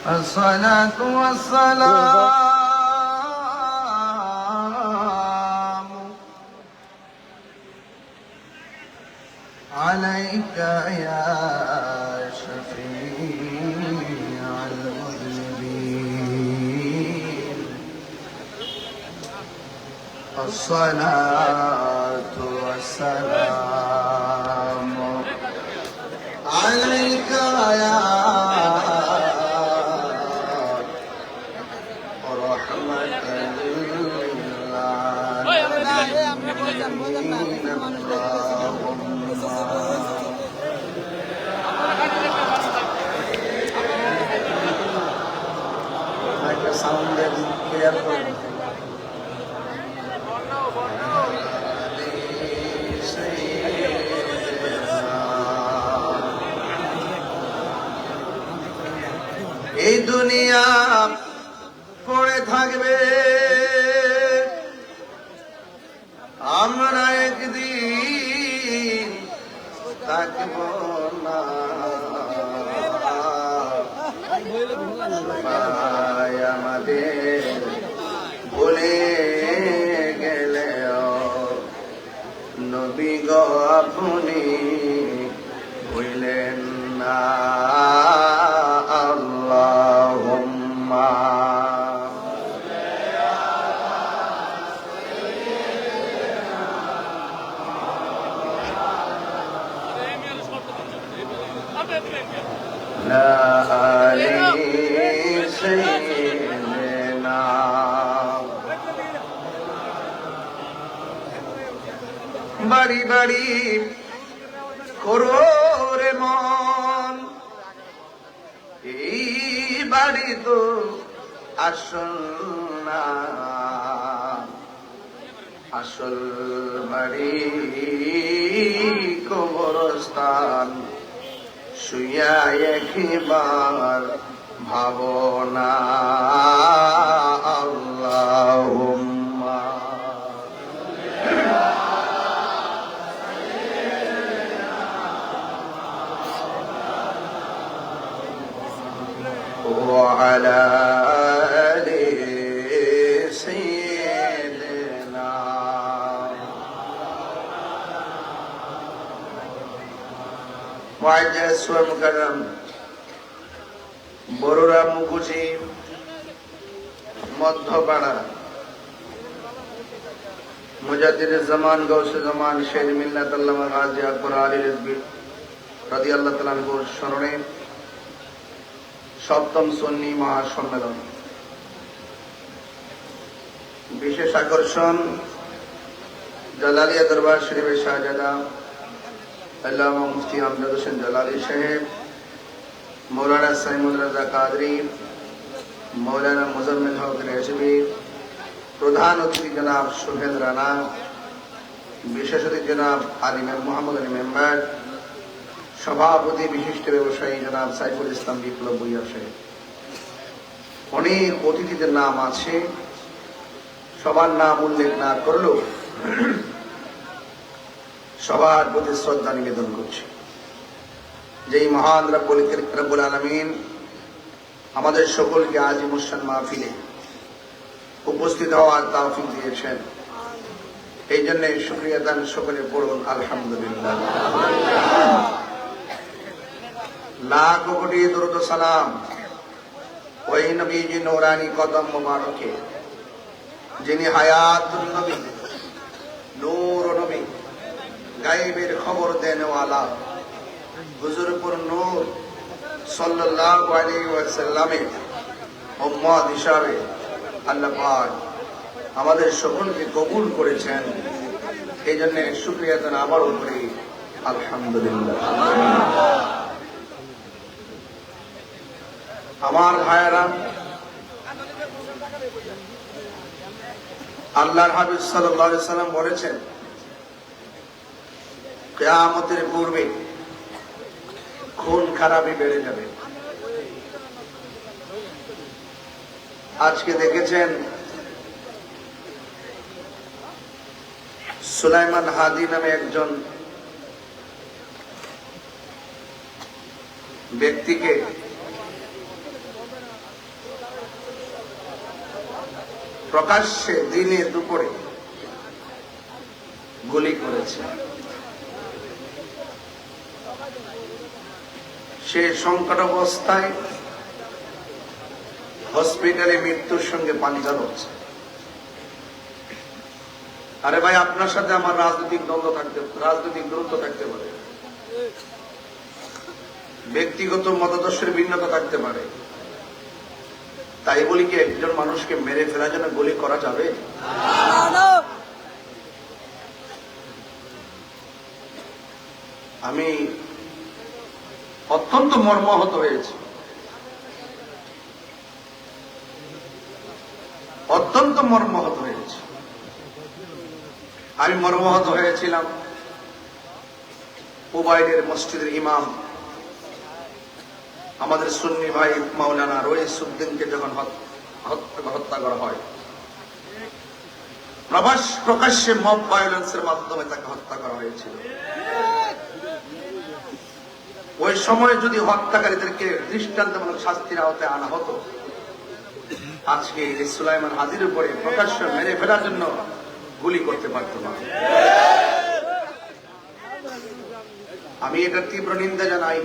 الصلاة والسلام عليك يا شفيع المذنبين. الصلاة والسلام عليك يا এই দুনিয়া পড়ে থাকবে, আমরা একদিন থাকব না। ভাই আমাদের ভুলে গেলেও নবী গো আপনি ভুলেন না। আল্লাহুম্মা লা আলি সাইয়্যিদিনা। বাড়ি বাড়ি করো রে মন, এই বাড়ি তো আসল না, আসল বাড়ি কবরস্থান। শুইয়া একবার ভাবনা। আল্লাহুম্মা وعلى آل سيدنا। معزز و مکرم বড়রা মুকুচি মধ্যপাড়া মুজাদ্দিদ জামান গৌসে জামান শের মিল্লাত আল্লামা গাজী আকবর আলী রিজভী রাদিয়াল্লাহু তাআলা আনহুর স্মরণে সপ্তম সুন্নি মহাসম্মেলন। বিশেষ আকর্ষণ জালালিয়া দরবার শরীফের শাহজাদা আল্লামা মুফতি আমজাদ হোসেন জালালি সাহেব, মৌলানা সাইমুল রাজা কাদরি, মৌলানা মুজাম্মিল হক রেজভী, প্রধান অতিথি জনাব সোহেল রানা, বিশেষ অতিথি জনাব মোহাম্মদ আলী মেম্বার, সভাপতি বিশিষ্ট ব্যবসায়ী জনাব সাইফুল ইসলাম বিপ্লব ভূঁইয়া সাহেব। অনেক অতিথিদের নাম আছে, সবার নাম উল্লেখ না করলেও সবার প্রতি শ্রদ্ধা নিবেদন করছি। যেই মহান রব্বুল আলামিন আমাদের সকলকে আজ মুসলিম মাহফিলে উপস্থিত হওয়ার তৌফিক দিয়েছেন, এই জন্য শুকরিয়া দান সকলে পড়ুন আলহামদুলিল্লাহ। লাখ কোটি দরুদ সালাম ওই নবীজি নূরানি কদম মুবারকে, যিনি হায়াতুন নবী, নূর নবী, গায়েবের খবর দেনওয়ালা হুজুরপুর নূর সাল্লাল্লাহু আলাইহি ওয়াসাল্লামের উম্মত হিসাবে আল্লাহ পাক আমাদের সকলকে কবুল করেছেন, এই জন্য শুকরিয়া জানা আবারও করি আলহামদুলিল্লাহ। আমার ভাইয়েরা, আল্লাহর হাবিব সাল্লাল্লাহু আলাইহি ওয়াসাল্লাম বলেছেন কিয়ামতের পূর্বে খুন খারাপি বেড়ে যাবে। আজকে দেখেছেন সুলাইমান হাদি নামে একজন ব্যক্তিকে প্রকাশ্যে দিনে দুপুরে গুলি করেছে। সে সংকট অবস্থায় হসপিটালে মৃত্যুর সঙ্গে পাঞ্জা লড়ছে। আরে ভাই, আপনার সাথে আমার রাজনৈতিক দূরত্ব থাকতে পারে, ব্যক্তিগত মতাদর্শের ভিন্নতা থাকতে পারে, তাই বলি কি একজন মানুষকে মেরে ফেলার জন্য গুলি করা যাবে? আমি অত্যন্ত মর্মাহত হয়েছি, অত্যন্ত মর্মাহত হয়েছি। আমি মর্মাহত হয়েছিলাম উবাইদের মসজিদের ইমাম আমাদের সুন্নি ভাই মাওলানা রইসউদ্দিনকে যখন হত্যা করা হয়, প্রকাশ্যে মব ভায়োলেন্সের মাধ্যমে তাকে হত্যা করা হয়েছিল। ওই সময় যদি হত্যাকারীদেরকে দৃষ্টান্তমূলক শাস্তির আওতায় আনা হতো, আজকে সুলাইমান হাদির উপরে প্রকাশ্য মেরে ফেলার জন্য গুলি করতে পারত না। আমি এটার তীব্র নিন্দা জানাই।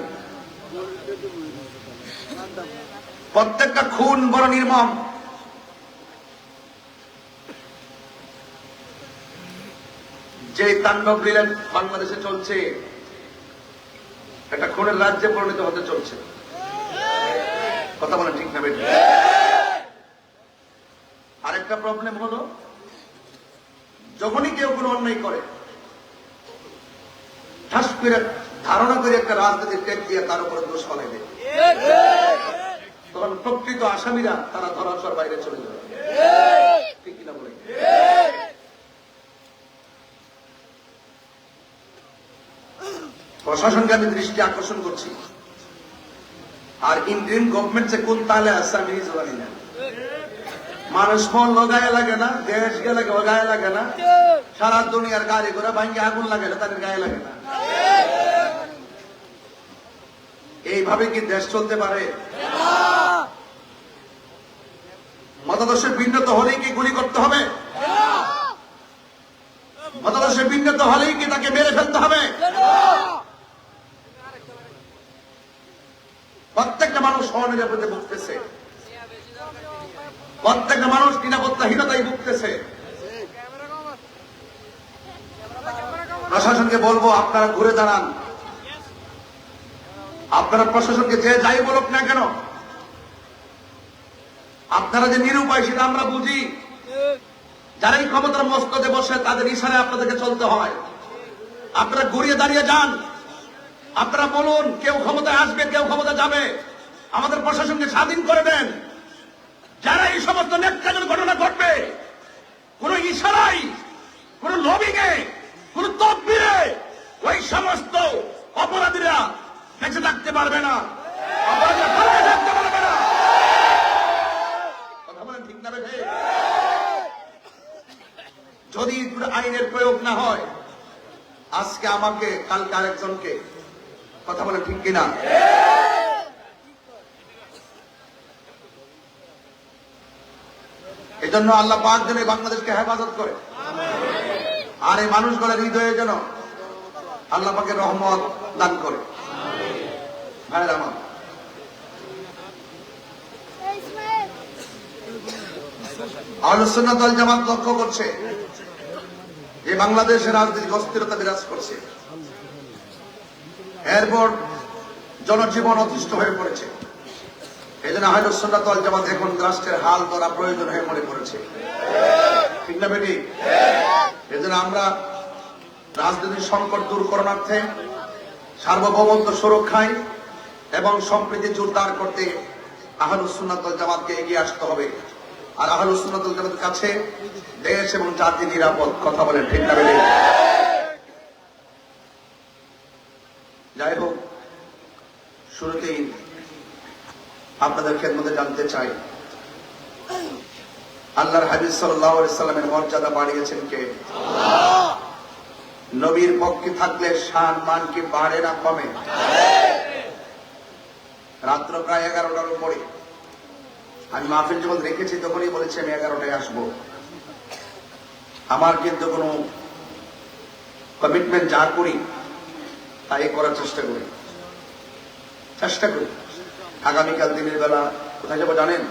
প্রত্যেকটা খুন বড় নির্মম। যে তাণ্ডব লীলা বাংলাদেশে চলছে, একটা খুনের রাজ্যে পরিণত হতে চলছে। কথা বলেন ঠিক না বেটি? আরেকটা প্রবলেম হলো, যখনই কেউ কোনো অন্যায় করে, ঠাস করে ধারণা করে একটা রাজনীতির ট্যাগ দিয়ে তার উপরে দোষ ফলাই দেয়, তখন প্রকৃত আসামিরা তারা ধরাছোঁয়ার বাইরে চলে যাবে। ঠিক কিনা বলে? প্রশাসনকে আমি দৃষ্টি আকর্ষণ করছি, আর ইন্ডিয়ান গভর্নমেন্ট যে কোন তালে আছে আমি নিজে জানি না। মানুষ মন গায়ে লাগে না, দেশ গেলে গায়ে লাগে না, সারা দুনিয়ার গাড়ি ঘোড়া ভাঙ্গে আগুন লাগালে তাদের গায়ে লাগে না। এইভাবে কি দেশ চলতে পারে? মতাদর্শের ভিন্নতা হলেই কি গুলি করতে হবে? মতাদর্শের ভিন্নতা হলেই কি তাকে মেরে ফেলতে হবে? প্রত্যেকটা মানুষ অনিরাপদে ভুগতেছে, প্রত্যেকটা মানুষ নিরাপত্তাহীনতায় ভুগতেছে। প্রশাসনকে বলবো, আপনারা ঘুরে দাঁড়ান। আপনারা প্রশাসনকে যে যাই বলুক না কেন, আপনারা যে নিরুপায় সেটা আমরা বুঝি। যারা এই ক্ষমতার মস্তদে বসে তাদের ইশারায় আপনাদেরকে চলতে হয়। আপনারা ঘুরিয়ে দাঁড়িয়ে যান, আপনারা বলুন কেউ ক্ষমতায় আসবে, কেউ ক্ষমতা যাবে, আমাদের প্রশাসনকে স্বাধীন করে দেন। যারা এই সমস্ত নেত্রীর ঘটনা ঘটবে, কোন ইশারায়, কোন লবিংয়ে, কোন তদবিরে ওই সমস্ত অপরাধীরা বেঁচে থাকতে পারবে না, অপরাধীরা পালিয়ে থাকতে পারবে না। কথা বলেন ঠিক না বেঠে? যদি আইনের প্রয়োগ না হয়, আজকে আমাকে, কালকে আরেকজনকে, কথা বলেন ঠিক কিনা? এই জন্য আল্লাহ পাক যেন বাংলাদেশকে হেফাজত করে, আর এই মানুষগুলোর হৃদয়ে যেন আল্লাহ পাকের রহমত দান করে। ভাইরা আমার, আহলে সুন্নাত ওয়াল জামাত লক্ষ্য করছে যে বাংলাদেশের রাজনৈতিক অস্থিরতা বিরাজ করছে, এরপর জনজীবন অতিষ্ঠ হয়ে পড়েছে। এই জন্য আহলে সুন্নাত ওয়াল জামাত এখন রাষ্ট্রের হাল ধরা প্রয়োজন হয়ে মনে করেছে। ঠিক না বেটি? এই জন্য আমরা রাজনৈতিক সংকট দূর করণার্থে, সার্বভৌমত্ব সুরক্ষায় এবং সম্প্রীতি জোরদার করতে আহলে সুন্নাত ওয়াল জামাতকে এগিয়ে আসতে হবে। আর আহলে সুন্নাত ওয়াল জামাতের কাছে দেশ এবং জাতি নিরাপদ। কথা বলেন ঠিক না বেটি? যাই হোক, শুরুতেই আপনাদের খেদমতে জানতে চাই, আল্লাহর হাবিব সাল্লাল্লাহু আলাইহি সাল্লামের মর্যাদা বাড়িয়েছেন কে? আল্লাহ। নবীর পক্ষে থাকলে শান মান কি বাড়ে না কমে? রাত্র প্রায় 11টার উপরে আমি মাহফিল যখন রেখেছি তখনই বলেছি আমি 11টায় আসবো। আমার কিন্তু কোনো কমিটমেন্ট যা করি তাই করার চেষ্টা করি। আগামীকাল দিনের বেলা কোথায় যাবো জানেন?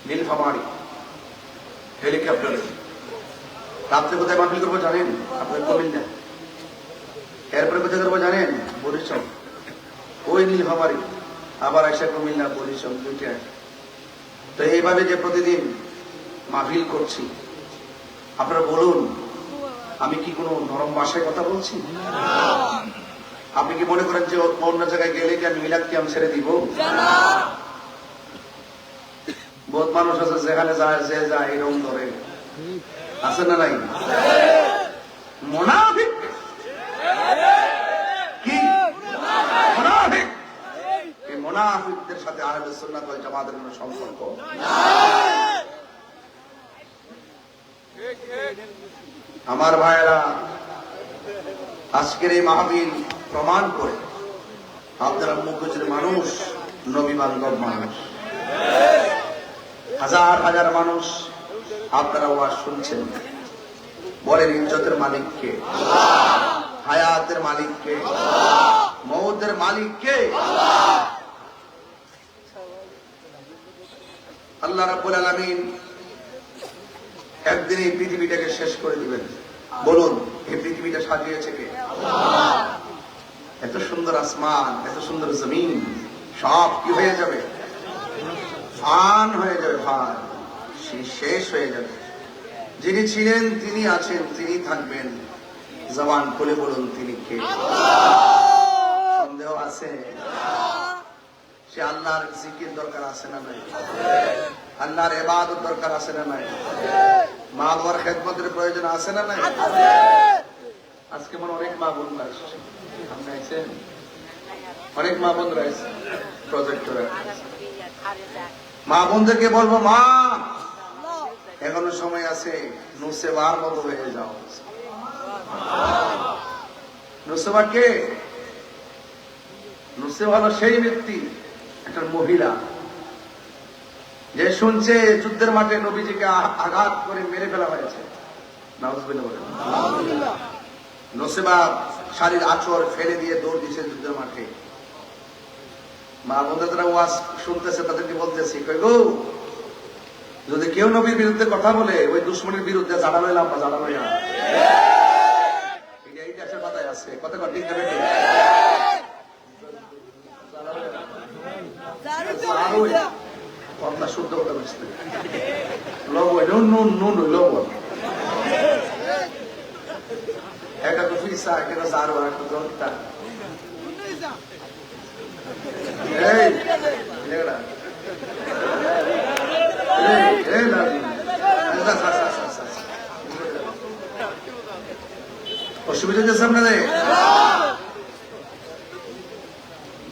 নীলফামারী হেলিকপ্টারে। রাত্রে কোথায় মাহফিল করবো জানেন? আপনার কুমিল্লা। এরপরে কোথায় করবো জানেন? বরিশাল। ওই নীলফামারী আবার এসে কুমিল্লা, বরিশাল দুইটা। তো এইভাবে যে প্রতিদিন মাহফিল করছি, আপনারা বলুন আমি কি কোনো নরম ভাষায় কথা বলছি? আপনি কি মনে করেন যে অন্য জায়গায় গেলে কি আমি মিলাদ কি আমি ছেড়ে দিব? বহুত মানুষ আছে যেখানে যায় যে যায় এরকম ধরে, আছে না নাই? মুনাফিক কি? মুনাফিক। এই মুনাফিকদের সাথে আহলে সুন্নাত ওয়াল জামাতের কোনো সম্পর্ক আমার ভাইয়েরা, আজকের এই মাহফিল প্রমাণ করে আপনারা মুখোশের মানুষ, নবী বান্ধব মানুষ, হাজার হাজার মানুষ আপনারা ওয়াজ শুনছেন। বলেন ইজ্জতের মালিককে, হায়াতের মালিককে, মওতের মালিককে? আল্লাহ রাব্বুল আলামিন একদিন এই পৃথিবীটাকে শেষ করে দিবেন। বলুন এই পৃথিবীটা সাজিয়েছে কে? এত সুন্দর আসমান, এত সুন্দর জমিন, সব কি হয়ে যাবে? ফান হয়ে যাবে, ফান, শেষ হয়ে যাবে। যিনি ছিলেন, তিনি আছেন, তিনি থাকবেন। জবান খুলে বলুন তিনি কে? সন্দেহ আছে? সে আল্লাহর জিকির দরকার আছে না নাই? আল্লাহর ইবাদত দরকার আছে না নাই? মা বাবার খেদমতের প্রয়োজন আছে না নাই? আজকে মনে অনেক মা বোনরা আসছে, আপনি আছেন, অনেক মা বোনরা আসছে প্রজেক্টরে। মা বোনদেরকে বলবো, মা এখনো সময় আছে, নুসেবার মতো হয়ে যাও। নুসেবা কে? নুসেবা হলো সেই ব্যক্তি, একটা মহিলা যে শুনছে যুদ্ধের মাঠে নবীজিকে আঘাত করে মেরে ফেলা হয়েছে। নাউজুবিল্লাহ বলেন। নুসেবা শাড়ির আঁচড় ফেলে দিয়ে দৌড় দিয়েছে যুদ্ধের মাঠে। মা বোনরা ওয়াজ শুনতেছে, তাদেরকে বলতেছি, কই গো, যদি কেউ নবীর বিরুদ্ধে কথা বলে ওই দুশ্মনের বিরুদ্ধে জানা লইলাম বা জানা লইলাম। এই দেশের কথায় আছে, কথা ঠিক যাবে। কথা শুদ্ধ কথা বুঝতে লবণ, নুন নুন লবণ, একটা তো ফিসা, একটা সারো, একটা জলটা। অসুবিধা হচ্ছে আপনাদের?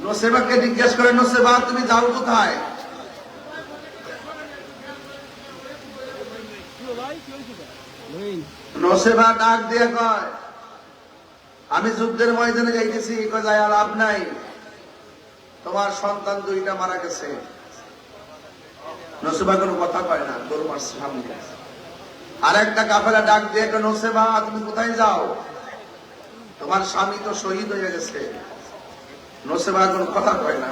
নসেবাকে জিজ্ঞেস করে, নসেবা তুমি যাও কোথায়? নসেবা ডাক দিয়ে কয়, আমি যুদ্ধের ময়দানে যাইতেছি। কয় যায় আর লাভ নাই, তোমার সন্তান দুইটা মারা গেছে। নসেবা কোনো কথা কয় না, গরু মারছে সামনে। আর একটা কাফেলা ডাক দিয়ে, নসেবা তুমি কোথায় যাও? তোমার স্বামী তো শহীদ হয়ে গেছে। নসেবা কোনো কথা কয় না।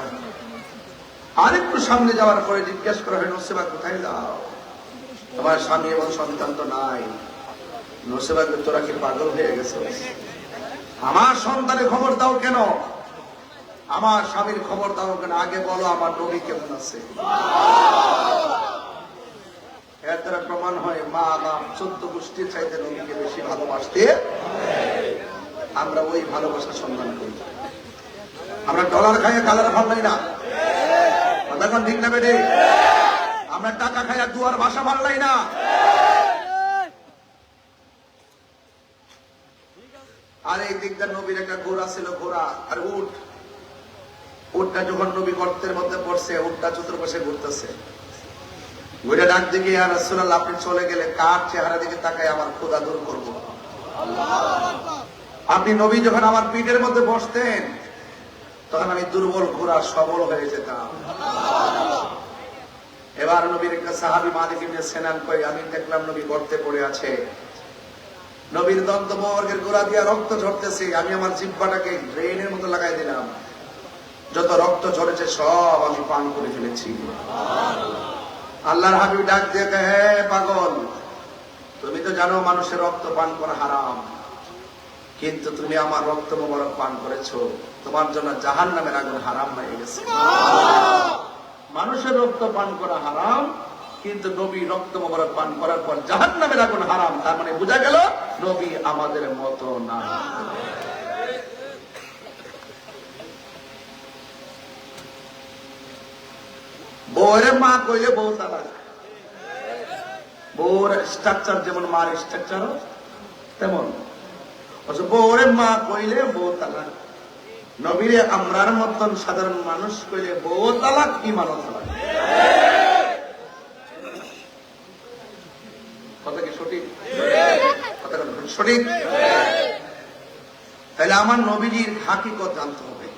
আরেকটু সামনে যাওয়ার পরে জিজ্ঞেস করা হয়, নসেবা কোথায় যাও? তোমার স্বামী এবং সন্তান তো নাই। নসেবা, তোরা কি পাগল হয়ে গেছে? আমার সন্তানের খবর দাও কেন? আমার স্বামীর খবর দাও কেন? আগে বলো আমার নবী কেমন আছে। এর দ্বারা প্রমাণ হয় মা বাপ 14 গোষ্ঠীর চাইতে নবীকে বেশি ভালোবাসতে। আমরা ওই ভালোবাসার সন্ধান করি। আমরা ডলার খাইয়া কালার ভাবলাই না, এখন ঠিক না বেটে? আমরা টাকা খাইয়া দুয়ার ভাষা ভাবলাই না। আর এই দিকটা নবীর একটা ঘোড়া ছিল, ঘোড়া আর উট। উটটা যখন নবী গর্তের মধ্যে পড়ছে, উটটা চতুর্পাশে ঘুরতেছে। ওইটা ডাক দিকে, ইয়া রাসূলুল্লাহ আপনি চলে গেলে কার চেহারা দিকে তাকায় আমার ক্ষুধা দূর করবো? আপনি নবী যখন আমার পিঠের মধ্যে বসতেন তখন আমি দুর্বল ঘোড়া সবল হয়ে যেতাম। এবার নবীর একটা সাহাবী মালিক ইবনে সিনান কই, আমি দেখলাম নবী গর্তে পড়ে আছে, নবীর দন্তমর্গের গোড়া দিয়া রক্ত ঝরতেছে, আমি আমার জিহ্বাটাকে ড্রেনের মতো লাগাই দিলাম, যত রক্ত ঝরেছে সব আমি পান করে ফেলেছি। আল্লাহর হাবিব ডাক দিয়ে কয়, হে পাগল, তুমি তো জানো মানুষের রক্ত পান করা হারাম, কিন্তু তুমি আমার রক্ত মোবারক পান করেছো, তোমার জন্য জাহান্নামের আগুন হারাম হয়ে গেছে। মানুষের রক্ত পান করা হারাম, কিন্তু নবী রক্ত মোবারক পান করার পর জাহান্নামের আগুন হারাম। তার মানে বোঝা গেল নবী আমাদের মতো না। বউরে মা কইলে বউ তালাক, বউর স্ট্রাকচার যেমন মার স্ট্রাকচার তেমন, বউরে মা কইলে বউ তালাক, নবীরে আমরার মতন সাধারণ মানুষ কইলে বউ তালাক, ইমান তালাক। কথা কি সঠিক? কথা সঠিক? তাহলে আমার নবীজির হাকিকত জানতে হবে।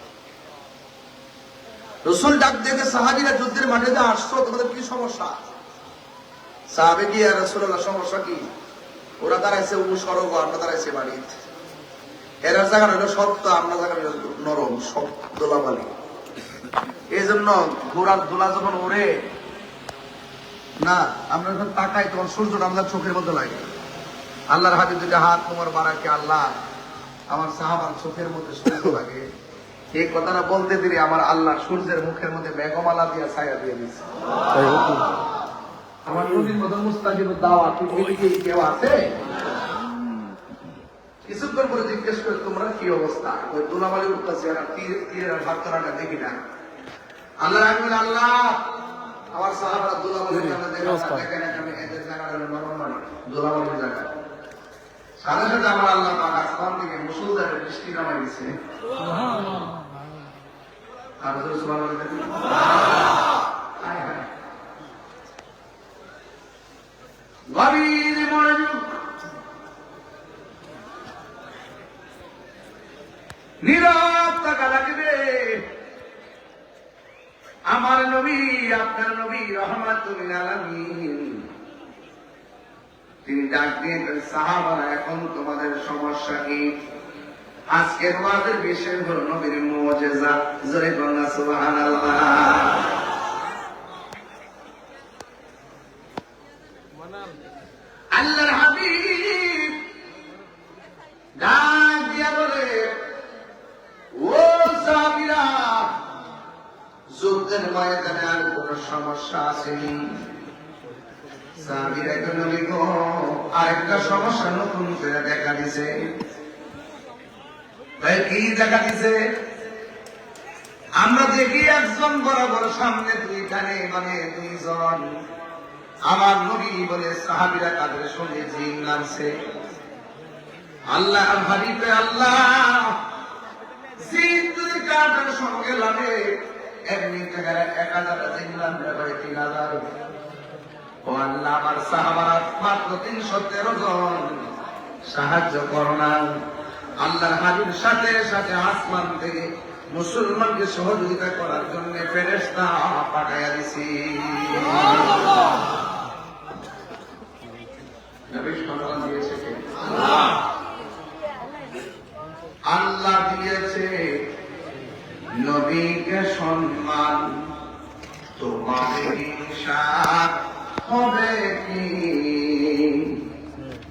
রসুল ডাক দেখে সাহাবীরা যুদ্ধের মাঠে যে আসছো, তোমাদের কি সমস্যা? সাহাবে কি রাসূলুল্লাহ সমস্যা কি? ওরা দাঁড়াইছে অনুসরগ, আমরা দাঁড়াইছে বাড়িতে। এরা জায়গা হলো সত্য, আমরা জায়গা নরম, সব দোলাবালি। এই জন্য ঘোড়ার দোলা যখন ওড়ে না, আমরা যখন তাকাই তখন সূর্যটা আমাদের চোখের মধ্যে লাগে। আল্লাহর হাবিব দুইটা হাত তোমার বাড়াকে, আল্লাহ আমার সাহাবার চোখের মধ্যে সূর্য লাগে। এই কথাটা বলতে দিলে আমার আল্লাহ সূর্যের মুখের মধ্যে মেঘমালা দিয়ে ছায়া দিয়ে দিচ্ছে। আমার নবীর মতো মুস্তাজিব দাওয়াত পৃথিবীতে কেউ আছে? কিছুক্ষণ পরে জিজ্ঞেস করে তোমরা কি অবস্থা? ওই দুলাবালি উঠতেছে, তীরের ভাগ করাটা দেখি না। আল্লাহ রাখবেন, আল্লাহ আমার সাহাবারা দুলাবালির জায়গা দেখেন, আমি এদের জায়গাটা নরম মানে দুলাবালির জায়গা। সাথে সাথে আমার আল্লাহ পাক আসমান থেকে মুসলধারে বৃষ্টি নামাই দিছে। আর সুবহানাল্লাহ দেখি, হায় হায়, গভীর মনোযোগ, নীরব থাকা লাগবে। আমার নবী, আপনার নবী রাহমাতুল আলামিন, তিনি ডাক দিয়ে সাহাবারা, এখন তোমাদের সমস্যা কি? আজকের ওয়াজের বিষয় হলো নবীর মুজিজা। জোরে বলুন সুবহানাল্লাহ। আল্লাহর হাবিব ডাক দিয়া বলে, ও সাহাবীরা, যুদ্ধের ময়দানে আর কোন সমস্যা আসেনি? সাহাবীরা নবী গো, আরেকটা সমস্যা নতুন করে দেখা দিছে। কি দেখা দিছে? আমরা দেখি একজন বরাবর সামনে, দুই কানে মানে দুইজন। আমার নবী বলে সাহাবীরা কাদের শুনে জিন নামছে। আল্লাহ হাবিবে, আল্লাহ জিন যদি কাদের সঙ্গে লাগে, এমনি টাকার 1000 জিন নামলে হয় 3000। ও আল্লাহ, আমার সাহাবারা মাত্র 313 জন, সাহায্য করো না। আল্লাহর হাবিব সাথে সাথে আসমান থেকে মুসলমানকে সহযোগিতা করার জন্য ফেরেশতা পাঠাইয়া দিছি। নবী সম্মান দিয়েছে কে? আল্লাহ দিয়েছে নবীকে সম্মান। তোমার ঈর্ষাদ হবে কি?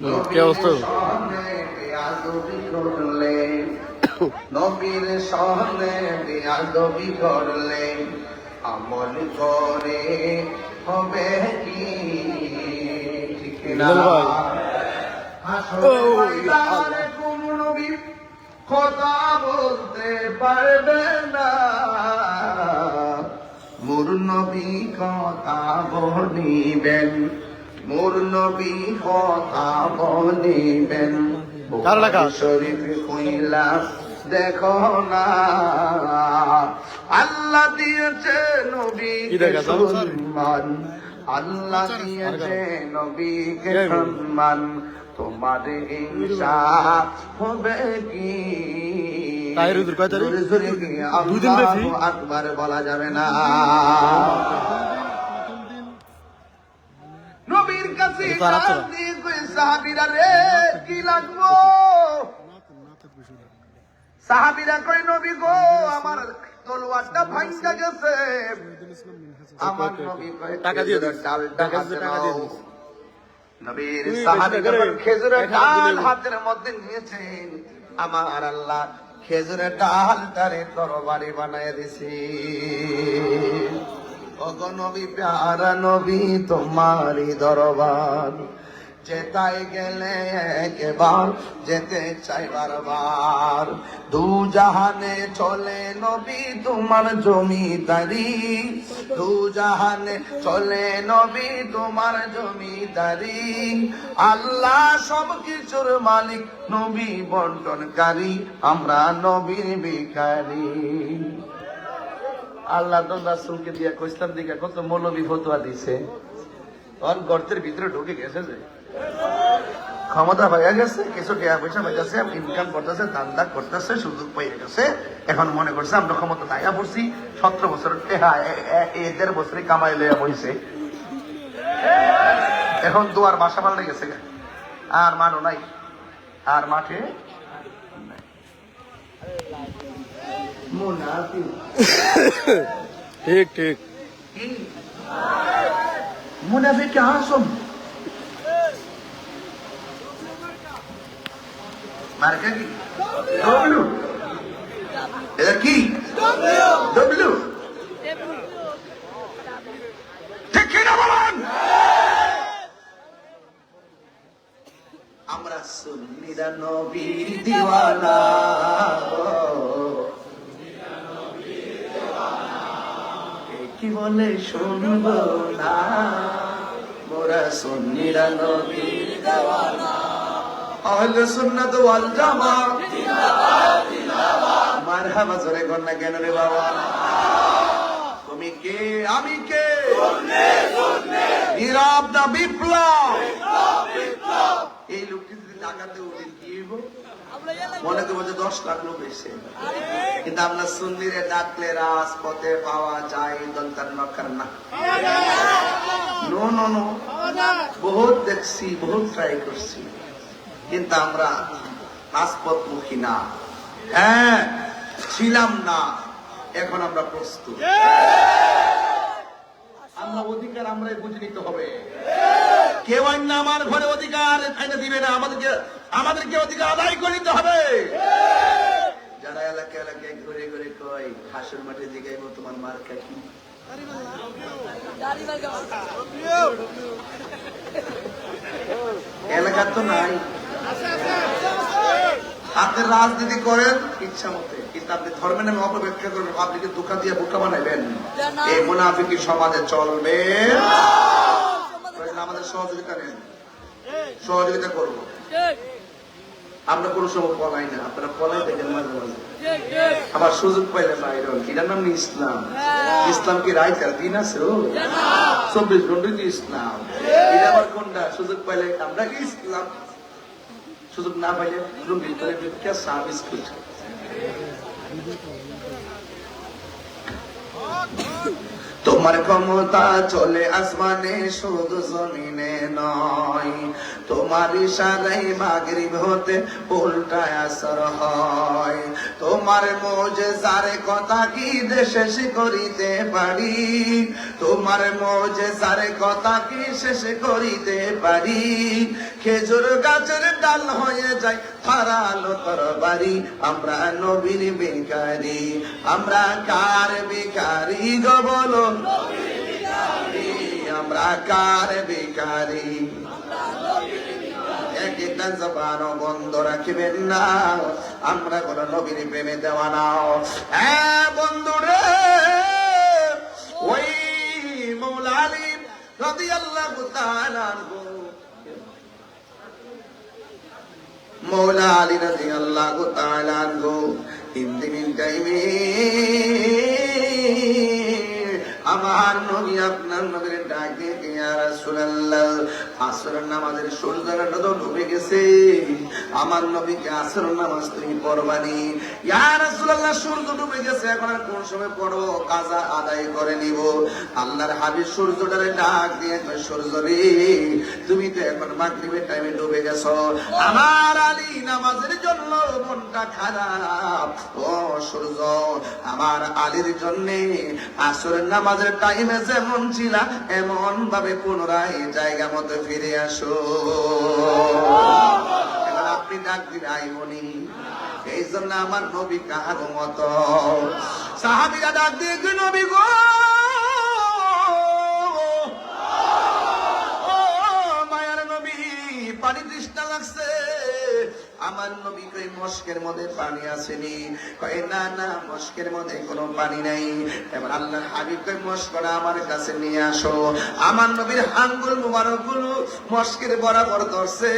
নবীর সামনে বেয়াদবি করলে, নবীর সামনে বেয়াদবি করলে আমল করে হবে কি? ঠিক না? আসলে কোন নবী কথা বলতে পারবে না, মোর নবী কথা বলিবেন, মোর নবী কথা বলিবেন। শরীফ কইলা দেখো না, আল্লাহ দিয়েছে নবীকে সম্মান, আল্লাহ দিয়েছে নবীকে সম্মান। তোমার ঈর্ষা হবে কি? আল্লাহু আকবার বলা যাবে না। সাহাবীরা রে কি লাগবো? সাহাবীরা কই নবী গো আমার তলোয়ারটা ভাঙা গেছে। আমার নবী কই টাকা দিয়ে ডালটা হাতে নাও। নবীর সাহাবী যখন খেজুরের ডাল হাতের মধ্যে নিয়েছেন, আমার আল্লাহ খেজুরের ডালটারে তরবারি বানায় দিছে। ওগো নবী প্যারা নবী তোমারই দরবার, যেতাই গেলে একবার যেতে চাই বারবার। দু জাহানে চলে নবী তোমার জমিদারি, দু জাহানে চলে নবী তোমার জমিদারি। আল্লাহ সব কিছুর মালিক, নবী বন্টনকারী, আমরা নবীর ভিখারি। আল্লাহ তো রাসূলকে দিয়া কইসলাম দিকে কত মৌলবী ফতোয়া দিছে, তখন গর্তের ভিতরে ঢুকে গেছে, যে ক্ষমতা পাইয়া গেছে, কিছু টাকা পয়সা পাইতেছে, ইনকাম করতেছে, দান্দা করতেছে, সুযোগ পাইয়া গেছে। এখন মনে করছে আমরা ক্ষমতা নাইয়া পড়ছি, 17 বছর এদের বছরে কামাই লইয়া বইছে। এখন দুয়ার বাসা পাল্টে গেছে, আর মানো নাই, আর মাঠে ঠিক ঠিক মুনাফিক আসম মার্কা কি ডব্লিউ, এটা কি ডব্লিউ, ঠিক না বলেন? আমরা সুন্নিরা নবীর দিওয়ানা, কি বলে শুনবো না, মোরা সুন্নিরা নবীর দিওয়ানা। আহলে সুন্নাত ওয়াল জামাত জিন্দাবাদ জিন্দাবাদ, মারহাবা জোরে কর না কেন রে বাবা? তুমি কে আমি কে? নীরব না বিপ্লব? এই লোকটি যদি টাকাতে উঠে কি হইব? মনে করবো যে 10 লাখ লোক এসে, কিন্তু আমরা সুন্নিরে ডাকলে রাজপথে পাওয়া যায় দন্তার নখার না। নো নো নো, বহুত দেখছি, বহুত ট্রাই করছি, কিন্তু আমরা রাজপথমুখী না। হ্যাঁ ছিলাম না, এখন আমরা প্রস্তুত। আমরা অধিকার আমরাই বুঝে নিতে হবে। কেউ অন্য আমার ঘরে অধিকার এনে দিবে না, আমাদেরকে অধিকার আদায় করে নিতে হবে। যারা এলাকা এলাকায় ঘুরে ঘুরে কয় হাসুর মাঠে জিগাইব তোমার মার্কা কি, এলাকা তো নাই। আপনি রাজনীতি করেন ইচ্ছা মতে, কিন্তু আপনি ধর্মের নামে অপব্যাখ্যা করবেন, আপনি কি দোকান দিয়ে বোকা বানাইবেন, এই মুনাফিকি সমাজে চলবে। আমাদের সহযোগিতা নেন, সহযোগিতা করবো। আমরা কোনো সময় পলাই না, আপনারা পলাই দেখেন মাঝে মাঝে, আবার সুযোগ পাইলে বাইরে। এটার নাম ইসলাম। ইসলাম কি রাইট দিন আছে? 24 ঘন্টা ইসলাম। এটা আবার কোনটা? সুযোগ পাইলে আমরা কি ইসলাম, সুযোগ না পাইলে সার্ভিস করছে। তোমার ক্ষমতা চলে আসমানে শুধু জমিনে নয়, তোমার ইশারায় মাগরিব হতে উল্টায় আসর হয়। তোমার মুজিজার কথা কি শেষ করিতে পারি, তোমার মুজিজার কথা কি শেষ করিতে পারি। খেজুর গাছের ডাল হয়ে যায় ধারালো তরবারি, আমরা নবীর ভিখারি, আমরা কার ভিখারি গো বলো? আমরা কার ভিখারি? একটা জবানও বন্ধ রাখবেন না, আমরা কোন নবীর প্রেমে দেওয়া নাও। হ্যাঁ বন্ধুরে, ওই মৌলা আলী রাদিয়াল্লাহু তাআলা আনহু, মৌলা আলী রাদিয়াল্লাহু তাআলা আনহু ইন্দিমিন টাইমে আমার নবী আপনার নবীর ডাক দিয়ে ইয়া রাসূলুল্লাহ, আসরের নামাজের সূর্যটা তো ডুবে গেছে, আমার নবীকে আসরের নামাজ তুমি পড়বানি। ইয়া রাসূলুল্লাহ সূর্য ডুবে গেছে, এখন আর কোন সময় পড়বো? কাজা আদায় করে নিব। আল্লাহর হাবিব সূর্যটারে ডাক দিয়ে কয়, সূর্য রে, তুমি তো এখন মাগরিবের টাইমে ডুবে গেছো, আমার আলী নামাজের জন্য মনটা খারাপ। ও সূর্য, আমার আলীর জন্য আসরের নামাজের টাইমে যেমন ছিলা এমন ভাবে পুনরায় জায়গা মতো ফিরে আসো। এবার আপনি ডাক দিলে আইবনি। এই জন্য আমার নবী কাহার মতো। সাহাবীরা ডাক দিয়ে, নবী গো, মায়ার নবী, পানি তৃষ্ণা লাগছে। আমার নবী কই, মস্কের মধ্যে পানি আসেনি? কয়, না না, মস্কের মধ্যে কোনো পানি নাই। এবার আল্লাহর হাবিব কই, মস্কটা আমার কাছে নিয়ে আসো। আমার নবীর আঙ্গুল মুবারক গুলো মস্কের বরাবর ধরছে।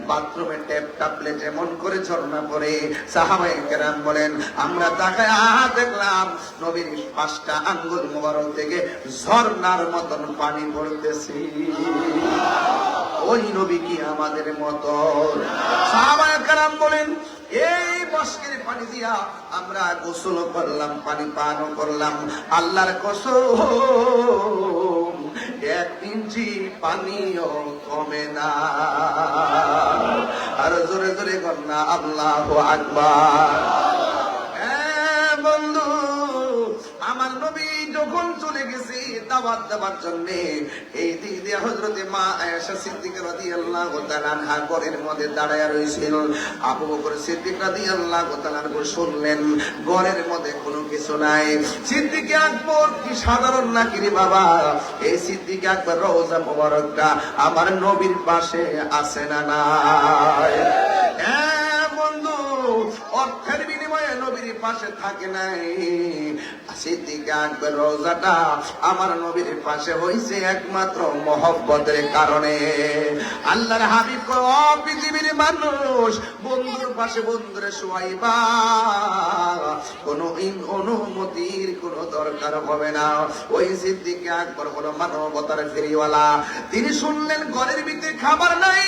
বাথরুমে ট্যাপ টাপলে যেমন করে ঝর্ণা পড়ে, সাহাবায়ে কেরাম বলেন, আমরা তাকায় দেখলাম নবীর 5টা আঙ্গুল মুবারক থেকে ঝর্ণার মতন পানি পড়তেছে। ওই নবী কি আমাদের মতো? সাহাবায়ে কেরাম বলেন, এই মস্কের পানি দিয়া আমরা গোসল করলাম, পানি পানও করলাম, আল্লাহর কসম 1 ইঞ্চি পানিও কমে না। আর জোরে জোরে কন্যা আল্লাহু আকবার। বন্ধু, আমার নবী যখন চলে গেছে দাওয়াত দেওয়ার জন্য, এই দিক দিয়ে হযরতে মা আয়েশা সিদ্দিকা রাদিয়াল্লাহু তাআলা আনহা ঘরের মধ্যে দাঁড়ায়া রইছিল। আবু বকর সিদ্দিক রাদিয়াল্লাহু তাআলা শুনলেন ঘরের মধ্যে কোনো কিছু নাই। সিদ্দিক আকবর কি সাধারণ নাকি রে বাবা? এই সিদ্দিক আকবর রওজা মোবারকটা আমার নবীর পাশে আছে না নাই? বন্ধু, অর্থের বিনিময়ে নবীর পাশে থাকে নাই। সিদ্দিক আকবর রওজাটা আমার নবীর পাশে হইছে একমাত্র মহব্বতের কারণে। আল্লাহর হাবিব কয়, ও পৃথিবীর মানুষ, বন্ধুর পাশে বন্ধুরে শোয়াইবা, কোন অনুমতির কোন দরকার হবে না। ওই সিদ্দিক আকবর হলো মানবতার ফেরিওয়ালা। তিনি শুনলেন ঘরের ভিতরে খাবার নাই,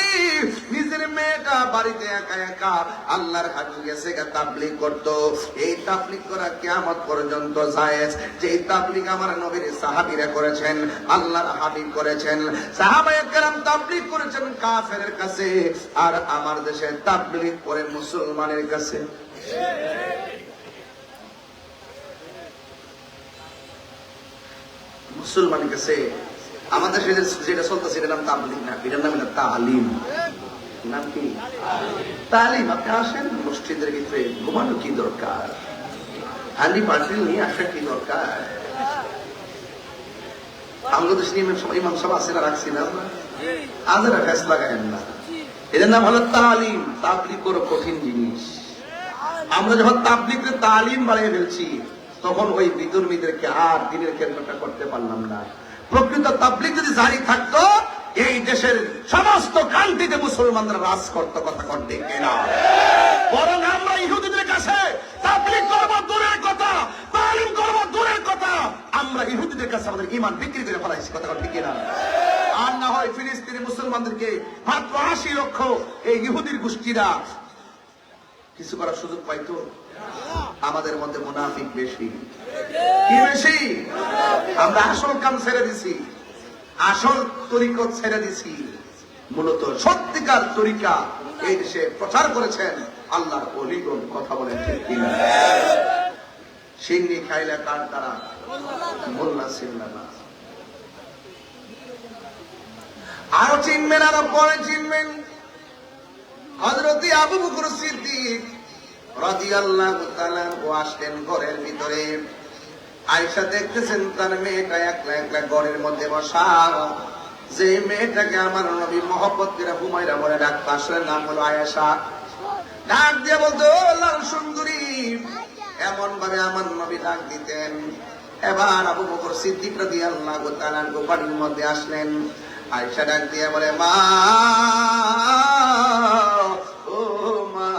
নিজের মেয়েটা বাড়িতে একা একা আল্লাহর হাবিব গেছে তাবলীগ করতো। এই তাবলীগ করা কিয়ামত পর্যন্ত জায়েজ। যে তাবলীগ আমার নবীর সাহাবীরা করেছেন, আল্লাহর হাবিব করেছেন, সাহাবায়ে কেরাম তাবলীগ করেছেন কাফেরের কাছে, আর আমার দেশে তাবলীগ করে মুসলমানের কাছে। মুসলমানের কাছে আমাদের যেটা চলতেছে এটার নাম তাবলীগ না, এটার নাম তালিম। নাম কি? তালিম। আপনি আসেন মসজিদের ভিতরে, ঘুমানো কি দরকার? হান্ডি পাটিল নিয়ে আসা কি দরকার? আমাদের দেশে ইমাম সাহেব আছে না, রাখছি না, আজেরা ফেস লাগায়েন না। এটার নাম হলো তালিম। তাবলীগ বড় কঠিন জিনিস। আমরা যখন তাবলীগের তালিম বাড়িয়ে ফেলছি, তখন ওই বিধর্মীদেরকে আর দিনের খেদমতটা করতে পারলাম না। প্রকৃত তাবলীগ যদি জারি থাকতো, এই দেশের সমস্ত কান্ট্রিতে মুসলমানরা রাজ করত। কথা করতে কেনা, বরং আমরা ইহুদিদের কাছে তাবলীগ করব দূরের কথা, তালিম করব দূরের কথা, আমরা ইহুদিদের কাছে আমাদের ঈমান বিক্রি করে ফেলাইছি। কথা করতে কেনা। আর না হয় ফিলিস্তিনি মুসলমানদেরকে মাত্র 80 লক্ষ এই ইহুদির গোষ্ঠীরা কিছু করার সুযোগ পাইতো? আমাদের মধ্যে মুনাফিক বেশি। কি বেশি? আমরা আসল কাম ছেড়ে দিছি, আসল তরিকত ছেড়ে দিছি। মূলত সত্যিকার তরিকা এই দেশে প্রচার করেছেন আল্লাহর ওলিগণ। কথা বলেন ঠিক কিনা? সিন্নি খাইলে কার দ্বারা? মোল্লা ছিলেন না। আরো চিনবেন, আরো পরে চিনবেন। হযরত আবু বকর সিদ্দিক রাদিয়াল্লাহু তাআলা আসলেন ঘরের ভিতরে। আয়েশা দেখতেছেন তার মেয়েটা একলা একলা ঘরের মধ্যে বসা। যে মেয়েটাকে আমার নবী মহব্বত করে হুমায়রা বলে ডাকতো, আসলে নাম হলো আয়েশা। ডাক দিয়ে বলতো, লাল সুন্দরী, এমন ভাবে আমার নবী ডাক দিতেন। এবার আবু বকর সিদ্দিক রাদিয়াল্লাহু তাআলা বাড়ির মধ্যে আসলেন। আয়েশা ডাক দিয়ে বলে, মা, ও মা,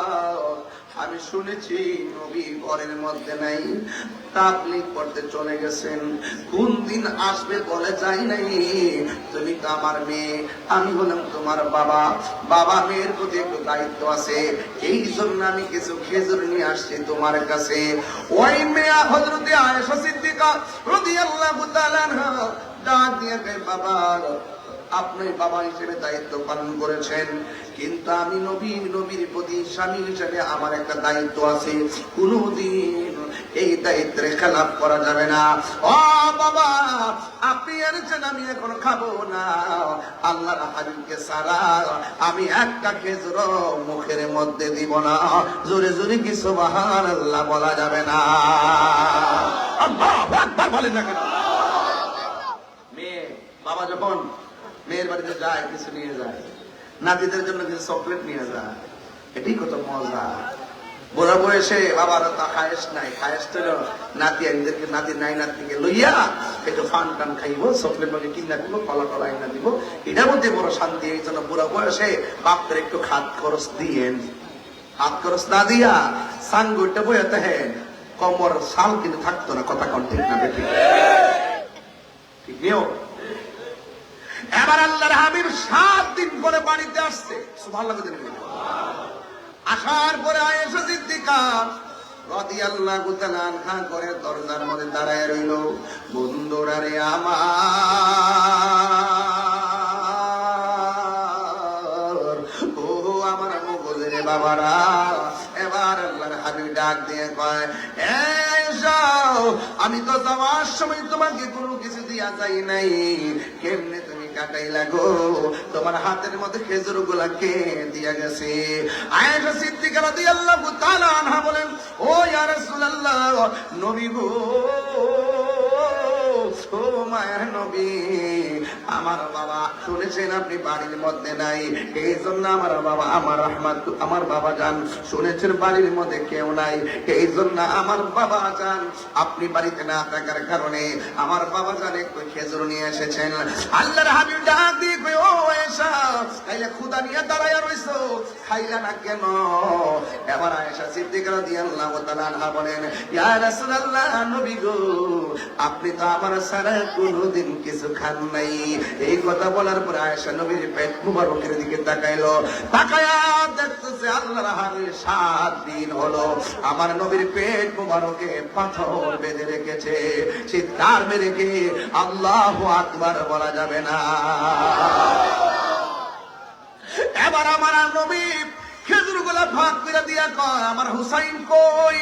আমি শুনেছি নবী ঘরের মধ্যে নাই, তাবলীগ করতে চলে গেছেন। কোন দিন আসবে বলে যাই নাই। তুমি তো আমার মেয়ে, আমি হলাম তোমার বাবা। বাবা মেয়ের প্রতি একটু দায়িত্ব আছে, এই জন্য আমি কিছু খেজুর নিয়ে আসছি তোমার কাছে। ওই মেয়ে হযরতে আয়েশা সিদ্দিকা রাদিয়াল্লাহু তাআলা আনহা ডাক দিয়ে কয়, বাবা আপনি বাবা হিসেবে দায়িত্ব পালন করেছেন, কিন্তু আমি নবীর প্রতি স্বামী হিসেবে আমার একটা দায়িত্ব আছে, কোনদিন এই দায়িত্বের খেলাপ করা যাবে না। ও বাবা আপনি এনেছেন, আমি এখন খাবো না। আল্লাহর হাবিবকে ছাড়া আমি একটা খেজুর মুখের মধ্যে দিব না। জোরে জোরে কি সুবহানাল্লাহ বলা যাবে না? আল্লাহু আকবার বলেন না কেন? মেয়ে বাবা যখন মেয়ের বাড়িতে যায় কিছু নিয়ে যায়, নাতিদের জন্য কিছু চকলেট নিয়ে যায়, এটাই কত মজা। বুড়া বয়সে বাবার তা খায়েস নাই, খায়েস তো নাতি আইনদেরকে, নাতি নাই নাতিকে লইয়া একটু ফান টান খাইব, চকলেট মাকে কিনা দিব, কলা টলা আইনা দিব, এটার মধ্যে বড় শান্তি। এই জন্য বুড়া বয়সে বাপদের একটু হাত খরচ দিয়েন। হাত খরচ না দিয়া সাঙ্গুটা বইতে হেন কমর সাল কিন্তু থাকতো না। কথা কন ঠিক না বেঠিক? ঠিক নিও। এবার আল্লাহর হাবিব 7 দিন পরে বাড়িতে আসছে। সুবহানাল্লাহ। আসার পরে আয়েশা সিদ্দিকা রাদিয়াল্লাহু তাআলা আনহা করে দরজার মধ্যে দাঁড়ায় রইল। বন্ধুরা রে আমার, ও আমার মগজের বাবারা। এবার আল্লাহর হাবিব ডাক দিয়ে কয়, আমি তো যাওয়ার সময় তোমাকে কোনো কিছু দিয়া যাই নাই, কেমনে তুমি কাটাইলা গো? তোমার হাতের মধ্যে খেজুর গুলা কে দিয়া গেছে? আয়েশা সিদ্দিকা রাদিয়াল্লাহু তাআলা আনহা বলেন, ও ইয়া রাসূলুল্লাহ, নবী গো, ও মায়ের নবী, আমার বাবা শুনেছেন আপনি বাড়ির মধ্যে নাই, এই জন্য আমার বাবা, আমার বাবা জান শুনেছেন বাড়ির মধ্যে কেউ নাই, এই জন্য আমার বাবা জান আপনি বাড়িতে না থাকার কারণে আমার বাবা জান একটু খেজুর নিয়ে এসেছেন। আল্লাহর হাবিব ডাক দিয়ে কই, ও আয়েশা, তাইলে ক্ষুধা নিয়ে দাঁড়াইয়া রইছো, খাইলা না কেন? এবার আয়েশা সিদ্দিকা রাদিয়াল্লাহু তাআলা আনহা বলেন, ইয়া রাসূলুল্লাহ, নবী গো, আপনি তো আমার সারা কোনদিন কিছু খান নাই। এই কথা বলার পর আয়েশা নবীর পেট মুবারকের দিকে তাকাইলো, তাকায়া দেখতেছে আল্লাহর হাবিব 7 দিন হলো আমার নবীর পেট মুবারকে পাথর বেঁধে রেখেছে। চিৎকার মেরে কি আল্লাহু আকবার বলা যাবে না? এবার আমার নবী খেজুর গুলা ভাগ করে দিয়া কয়, আমার হুসাইন কই,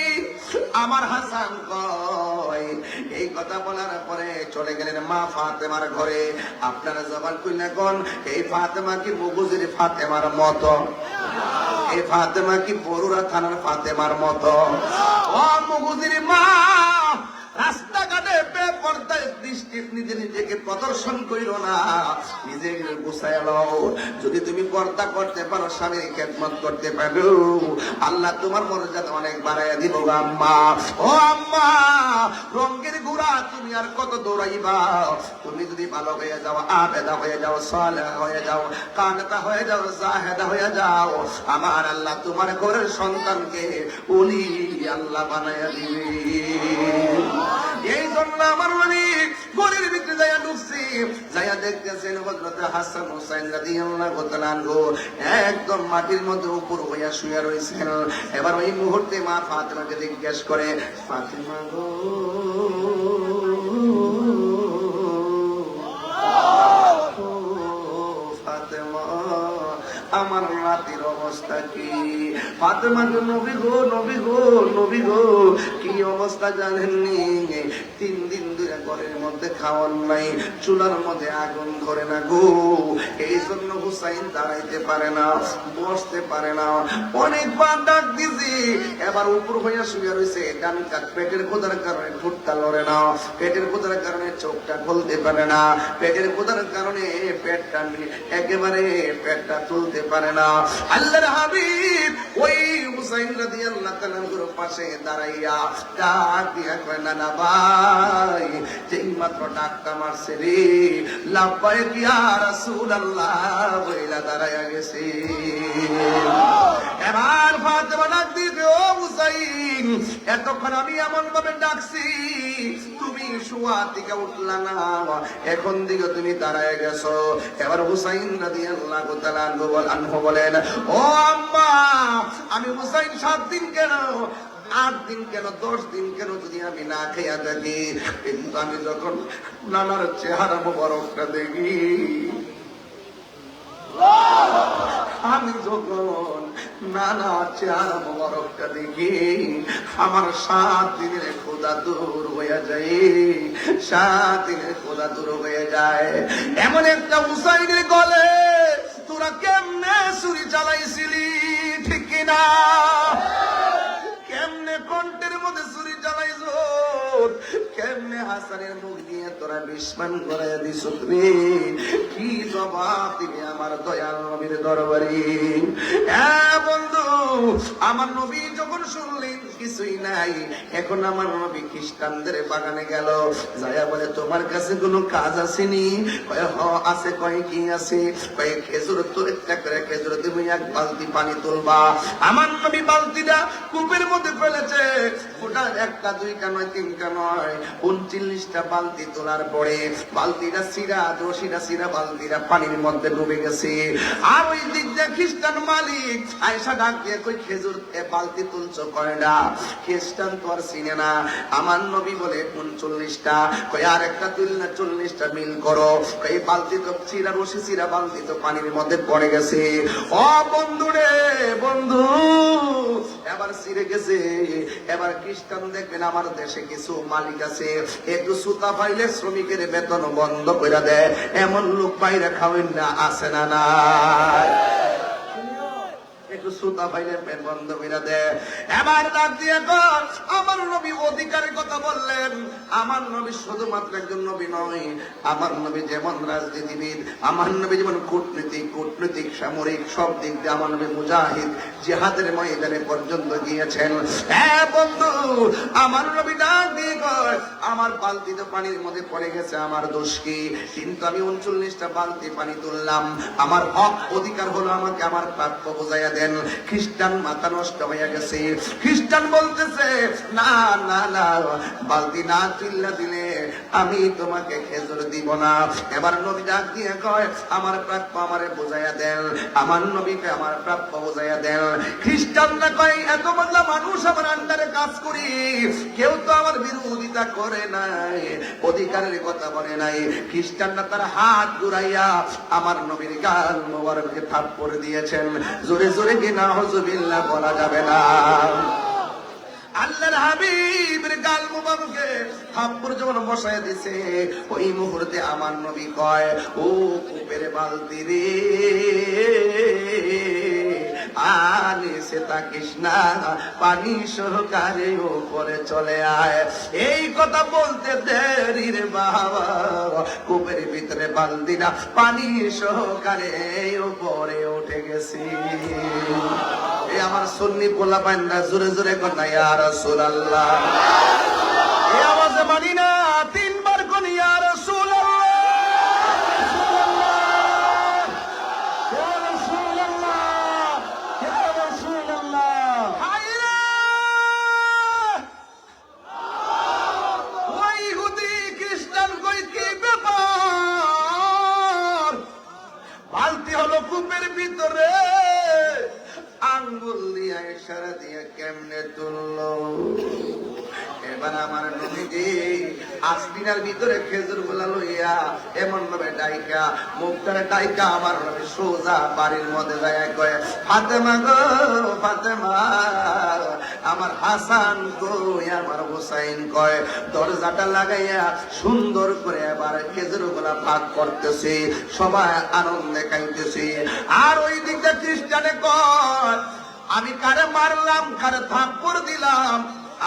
আমার হাসান কই? এই কথা বলার পরে চলে গেলেন মা ফাতেমার ঘরে। আপনারা জবান কইনা কোন, এই ফাতেমা কি মগজের ফাতেমার মতো? এই ফাতেমা কি বরুড়া থানার ফাতেমার মতো? ও মগজের মা, রাস্তাঘাটে বেপরদায় দৃষ্টি নিজেকে প্রদর্শন করিল না, নিজেকে গুছায় লও। যদি তুমি পর্দা করতে পারো, স্বামীর খেদমত করতে পারো, আল্লাহ তোমার মর্যাদা অনেক বাড়াইয়া দিব। আম্মা, ও আম্মা, রঙের গুড়া তুমি আর কত দৌড়াইবা? তুমি যদি ভালো হয়ে যাও, আবেদা হয়ে যাও, সালেহা হয়ে যাও, কানেতা হয়ে যাও, জাহেদা হয়ে যাও, আমার আল্লাহ তোমার ঘরের সন্তানকে ওলি আল্লাহ বানাইয়া দিবে। এই জন্য আমার নবী ঘরের ভিতরে যাইয়া ঢুকছি, যাইয়া দেখতেছেন হযরত হাসান হুসাইন রাদিয়াল্লাহু তাআলা আনহু একদম মাটির মধ্যে উপর হইয়া শুয়ে রয়েছেন। এবার ওই মুহূর্তে মা ফাতেমাকে জিজ্ঞেস করে, ফাতেমা গো, ফাতেমা, আমার নাতির অবস্থা কি? ফাতেমা গো, নবী গো, নবী গো, নবী গো, কি অবস্থা জানেননি? 3 দিন ধরে ঘরের মধ্যে খাওয়ার নাই, চুলার মধ্যে আগুন ধরে না গো, এই জন্য হুসাইন দাঁড়াইতে পারে না, বসতে পারে না। অনেকবার ডাক দিছি, এবার উপর হইয়া শুয়ে রয়েছে। ডান কাত পেটের ক্ষুধার কারণে ঠোঁটটা লড়ে না, পেটের ক্ষুধার কারণে চোখটা খুলতে পারে না, পেটের ক্ষুধার কারণে পেটটা একেবারে পেটটা তুলতে পারে না। আল্লাহর হাবিব ওই হুসাইন রাদিয়াল্লাহু তাআলার পাশে দাঁড়াইয়া ডাক দিয়া কয়, না না ভাই, যেই মাত্র ডাকটা মারছে রে, লাব্বাইক ইয়া রাসূলুল্লাহ বইলা দাঁড়ায়া গেছে। এবার ফাতেমা ডাক দিতে, ও হুসাইন, এতক্ষণ আমি এমন ভাবে ডাকছি, তুমি শোয়া থেকে উঠলা না, এখন দিকে তুমি দাঁড়ায় গেছো। এবার হুসাইন রাদিয়াল্লাহু তাআলা আনহু বলেন, ও আম্মা, আমি হুসাইন 7 দিন কেন, 8 দিন কেন, 10 দিন কেন যদি আমি না খেয়া থাকি, কিন্তু আমি যখন নানার চেহারা মোবারকটা দেখি, আমি যখন নানা চেহারা মোবারকটা দেখি, আমার 7 দিনের খোদা দূর হয়ে যায়, 7 দিনের খোদা দূর হয়ে যায়। এমন একটা হুসাইনের গলে তোরা কেমনে ছুরি চালাইছিলি, ঠিক কিনা? কেমনে কণ্ঠের মধ্যে ছুরি চালাইছ, কেমনে হাসানের মুখ দিয়ে তোরা বিস্মান করে দিস রে, কি জবাব দিবে আমার দয়াল নবীর দরবারে? হ্যাঁ বন্ধু, আমার নবী যখন শুনলেন কিছুই নাই, এখন আমার নবী খ্রিস্টানদের বাগানে গেল, যায়া বলে, তোমার কাছে কোনো কাজ আসেনি? কয় হ আছে। কয় কি আছে? কয় খেজুর, তো একটা করে খেজুর তুমি 1 বালতি পানি তুলবা। আমার নবী বালতিটা কূপের মধ্যে ফেলেছে, ওটা 1টা 2টা নয় 3টা নয় 39টা বালতি তোলার পরে বালতিটা সিরা, রশিটা সিরা, বালতিটা পানির মধ্যে ডুবে গেছে। আর ওই দিক দিয়ে খ্রিস্টান মালিক আয়েশা ডাক দিয়ে, কই খেজুর বালতি তুলছো কয়টা? খ্রিস্টান তো আর চিনে না। আমার নবী বলে 39টা। কই আর একটা তুলনা 40টা মিল করো। এই বালতি তো সিরা, রশি সিরা, বালতি তো পানির মধ্যে পড়ে গেছে। ও বন্ধু রে বন্ধু, এবার সিরে গেছে। এবার খ্রিস্টান দেখবেন আমার দেশে কিছু মালিক আছে, একটু সুতা পাইলে শ্রমিকের বেতন বন্ধ করে দেয়, এমন লোক বাইরে খাওয়েন না, আছে না নাই? একটু সুতা পাইলে পেট বন্ধ করে দেয়। এবার ডাক দিয়ে কর, আমার নবী অধিকারের কথা বললেন। আমার নবী শুধুমাত্র একজন নবী নয়, আমার নবী যেমন রাজনীতিবিদ, আমার নবী যেমন কূটনীতিক, সামরিক, সব দিক দিয়ে আমার নবী মুজাহিদ, জিহাদের ময়দানে পর্যন্ত গিয়েছেন। হ্যাঁ বন্ধু, আমার নবী ডাক দিয়ে কর, আমার বালতি তো পানির মধ্যে পড়ে গেছে, আমার দোষ কি? কিন্তু আমি 39টা বালতি পানি তুললাম, আমার হক অধিকার হলো, আমাকে আমার প্রাপ্য বোঝাইয়া দেন। খ্রিস্টান মাথা নষ্ট হয়ে গেছে। খ্রিস্টান বলতেছে, না না না, বালতি না তুললা দিলে আমি তোমাকে খেজুর দিব না। এবার নবী ডাক দিয়ে কয়, আমার প্রাপ্য আমারে বোঝাইয়া দেন, আমার নবীকে আমার প্রাপ্য বোঝাইয়া দেন। খ্রিস্টানরা কয়, এত বদলা মানুষ আমার আন্ডারে কাজ করি, কেউ তো আমার বিরোধিতা করে নাই, অধিকারের কথা বলে নাই। খ্রিস্টানরা তার হাত ঘুরাইয়া আমার নবীর গাল মোবারকে থাপ্পড় দিয়েছেন। জোরে জোরে কি নাউজুবিল্লাহ বলা যাবে না? আল্লাহর হাবিবের গাল মুবারকে থাপ্পড় যখন বসায় দিছে, ওই মুহূর্তে আমার নবী কয়, ও কূপের বালতি রে, আলে সে তাকিস না, পানি সহকারে উপরে চলে আয়। এই কথা বলতে দেরি রে বাবা, কূপের ভিতরে বালতিটা পানি সহকারে উপরে উঠে গেছে। এই আমার সুন্নি পোলা পান্ডা জোরে জোরে কথা, ইয়া রাসূলুল্লাহ। এই আওয়াজে মানি না, 3 বার কোন ইয়া রাসূলুল্লাহ। বালতি হলো কূপের ভিতরে, আঙ্গুল দিয়ে ইশারা দিয়ে কেমনে তুললো। এবার আমার নবীজি আস্তিনার ভিতরে খেজুর গুলা লইয়া এমন ভাবে ডাইকা, মুখটারে ডাইকা আমার নবী সোজা বাড়ির মধ্যে যায়, কয়, ফাতেমা গো ফাতেমা, আমার হাসান কই, আমার হুসাইন কয়। দরজাটা লাগাইয়া সুন্দর করে এবার খেজুর গুলা ভাগ করতেছে, সবাই আনন্দে খাইতেছে। আর ওই দিকটা খ্রিস্টানে কয়, আমি কারে মারলাম, কারে থাপ্পড় দিলাম।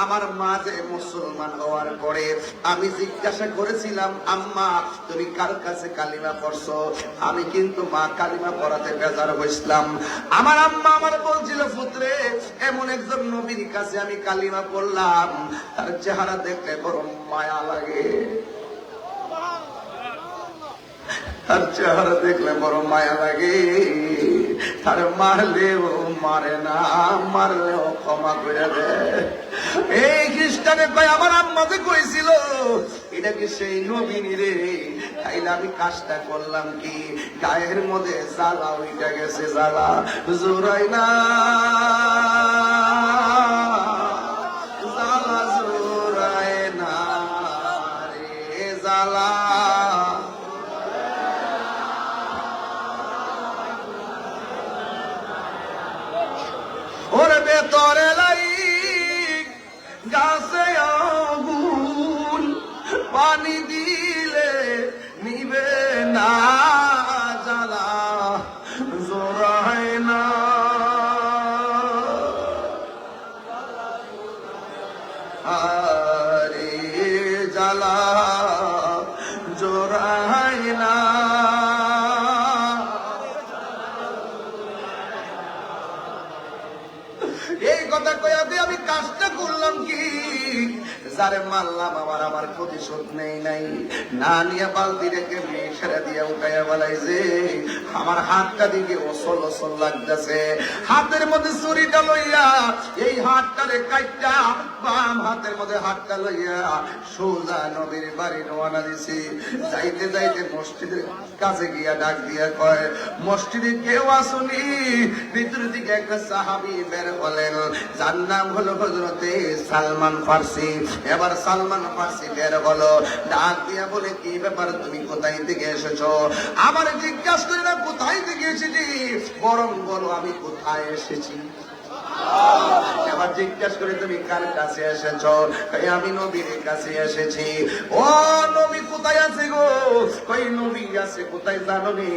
আমার মা যে মুসলমান হওয়ার পরে আমি জিজ্ঞাসা করেছিলাম, আম্মা তুমি কার কাছে কালিমা পড়ছো? আমি কিন্তু মা কালিমা পড়াতে বেজার হইছিলাম। আমার আম্মা আমার বলছিল, পুত্রে এমন একজন নবীর কাছে আমি কালিমা পড়লাম, তার চেহারা দেখতে বড় মায়া লাগে। আর চেহারা দেখলে বড় মায়া লাগে। তার মারলেও মারে না, মারলেও ক্ষমা করে দেয়। এই খ্রিস্টানে কয় আমার আম্মাকে কইছিল এটা কি সেই নবীনী রে? তাইলে আমি কাজটা করলাম কি, গায়ের মধ্যে জ্বালা উইটা গেছে, জ্বালা জোরাই না, জ্বালা জোরাই না রে, জ্বালা ওর ভেতরে লাই গাছে আগুন, পানি দিলে নিবে না, জ্বালা জোরায় না। আরে জ্বালা জোরায় না। এই কথা কয়া দিয়ে আমি কাজটা করলাম কি, যারে মারলাম আমার প্রতিশোধ নেই নাই, না নিয়ে বালতি রেখে মেয়ে ছেড়ে দিয়ে উঠাইয়া বলাইছে। আমার হাতটা দিকে অসল অসল লাগতেছে, হাতের মধ্যে ছুরিটা লইয়া এই হাতটারে কাইটা বাম হাতের মধ্যে হাতটা লইয়া সোজা নবীর বাড়ি রওনা দিছি। যাইতে যাইতে মসজিদের কাছে গিয়া ডাক দিয়া কয়, মসজিদে কেউ আসুনি? ভিতর দিকে একটা সাহাবী বের হলেন, যার নাম হলো হযরতে সালমান ফার্সি। এবার সালমান ফার্সি বের হলো, ডাক দিয়া বলে, কি ব্যাপার, তুমি কোথায় থেকে এসেছো? আমার জিজ্ঞাসা করি না কোথায় থেকে এসেছি, বরং বলো আমি কোথায় এসেছি। এবার জিজ্ঞাসা করে তুমি কার কাছে এসেছ? আমি নবীর কাছে এসেছি। ও নবী কোথায় আছে গো? কই নবী আছে কোথায় জানো নি?